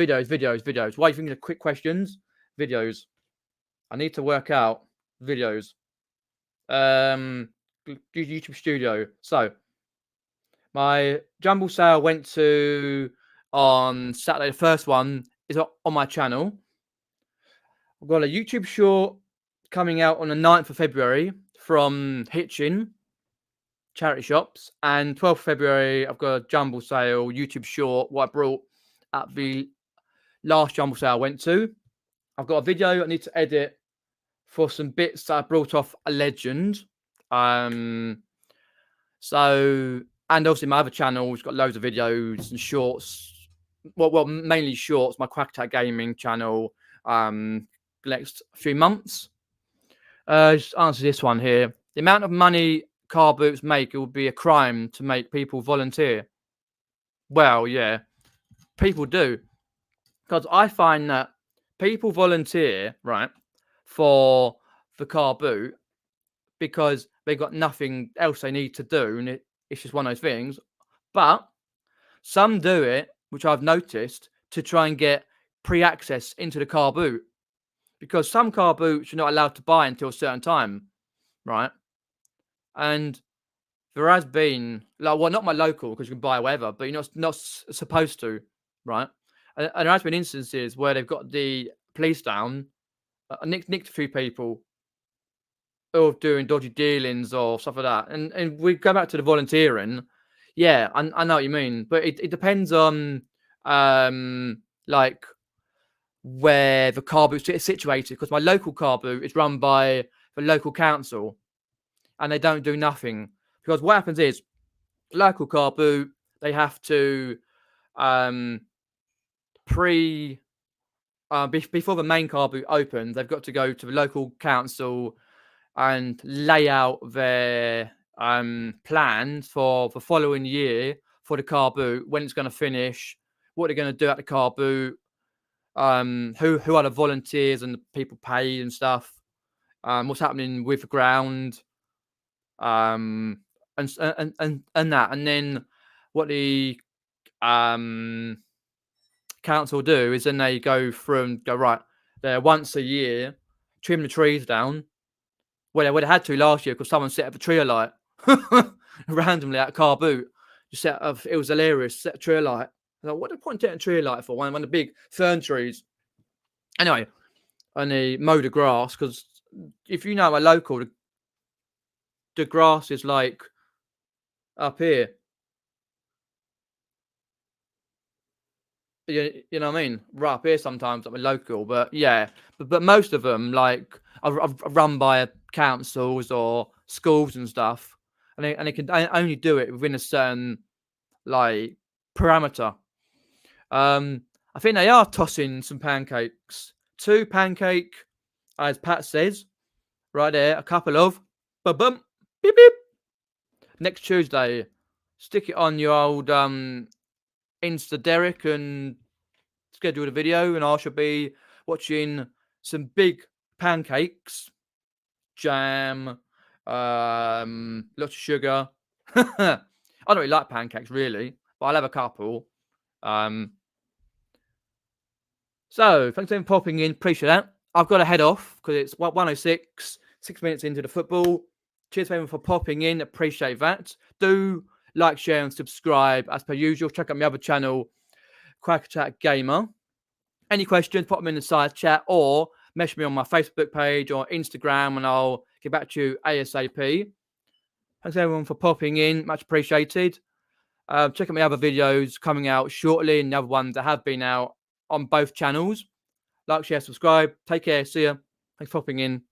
Why are you thinking of quick questions? Videos. I need to work out videos. YouTube Studio. So my jumble sale went to on Saturday. The first one is on my channel. I've got a YouTube short coming out on the 9th of February from Hitchin charity shops, and 12th of February I've got a jumble sale YouTube short what I brought at the last jumble sale I went to. I've got a video I need to edit for some bits that I brought off a legend. So, and also my other channel has got loads of videos and shorts. Well, mainly shorts. My Quack Attack Gaming channel. The next few months. Just answer this one here. The amount of money car boots make, it would be a crime to make people volunteer. Well, yeah, people do, because I find that people volunteer, right, for the car boot because they got nothing else they need to do, and it's just one of those things. But some do it, which I've noticed, to try and get pre-access into the car boot, because some car boots you're not allowed to buy until a certain time, right? And there has been, like, well, not my local, because you can buy whatever, but you're not supposed to, right? And there has been instances where they've got the police down, nicked a few people who are doing dodgy dealings or stuff like that. And we go back to the volunteering. Yeah, I know what you mean, but it depends on like where the car boot is situated, because my local car boot is run by the local council, and they don't do nothing, because what happens is local car boot, they have to before the main car boot opens, they've got to go to the local council and lay out their plans for the following year for the car boot, when it's going to finish, what they're going to do at the car boot, who are the volunteers and the people paid and stuff, what's happening with the ground, and and that, and then what the council do is then they go through and go, right there once a year, trim the trees down. Well, they would have had to last year because someone set up a tree alight randomly at Carboot. Just set up, it was hilarious. Set a tree alight. Like, what the point setting a tree alight for? One of the big fern trees. Anyway, and they mow the grass because if you know a local, the grass is like up here. You know what I mean? Right up here sometimes, like a local, but yeah, but most of them like are run by councils or schools and stuff, and they can only do it within a certain like parameter. I think they are tossing some pancakes. 2 pancake, as Pat says, right there. A couple of, bum, beep beep. Next Tuesday, stick it on your old Insta Derek and schedule the video, and I shall be watching some big pancakes, jam, lots of sugar. I don't really like pancakes really, but I'll have a couple. So thanks for popping in. Appreciate that. I've got to head off because it's 1:06, 6 minutes into the football. Cheers everyone for popping in. Appreciate that. Do like, share, and subscribe as per usual. Check out my other channel, Quack Attack Gamer. Any questions, pop them in the side chat or message me on my Facebook page or Instagram and I'll get back to you ASAP. Thanks everyone for popping in. Much appreciated. Check out my other videos coming out shortly and the other ones that have been out on both channels. Like, share, subscribe. Take care. See ya. Thanks for popping in.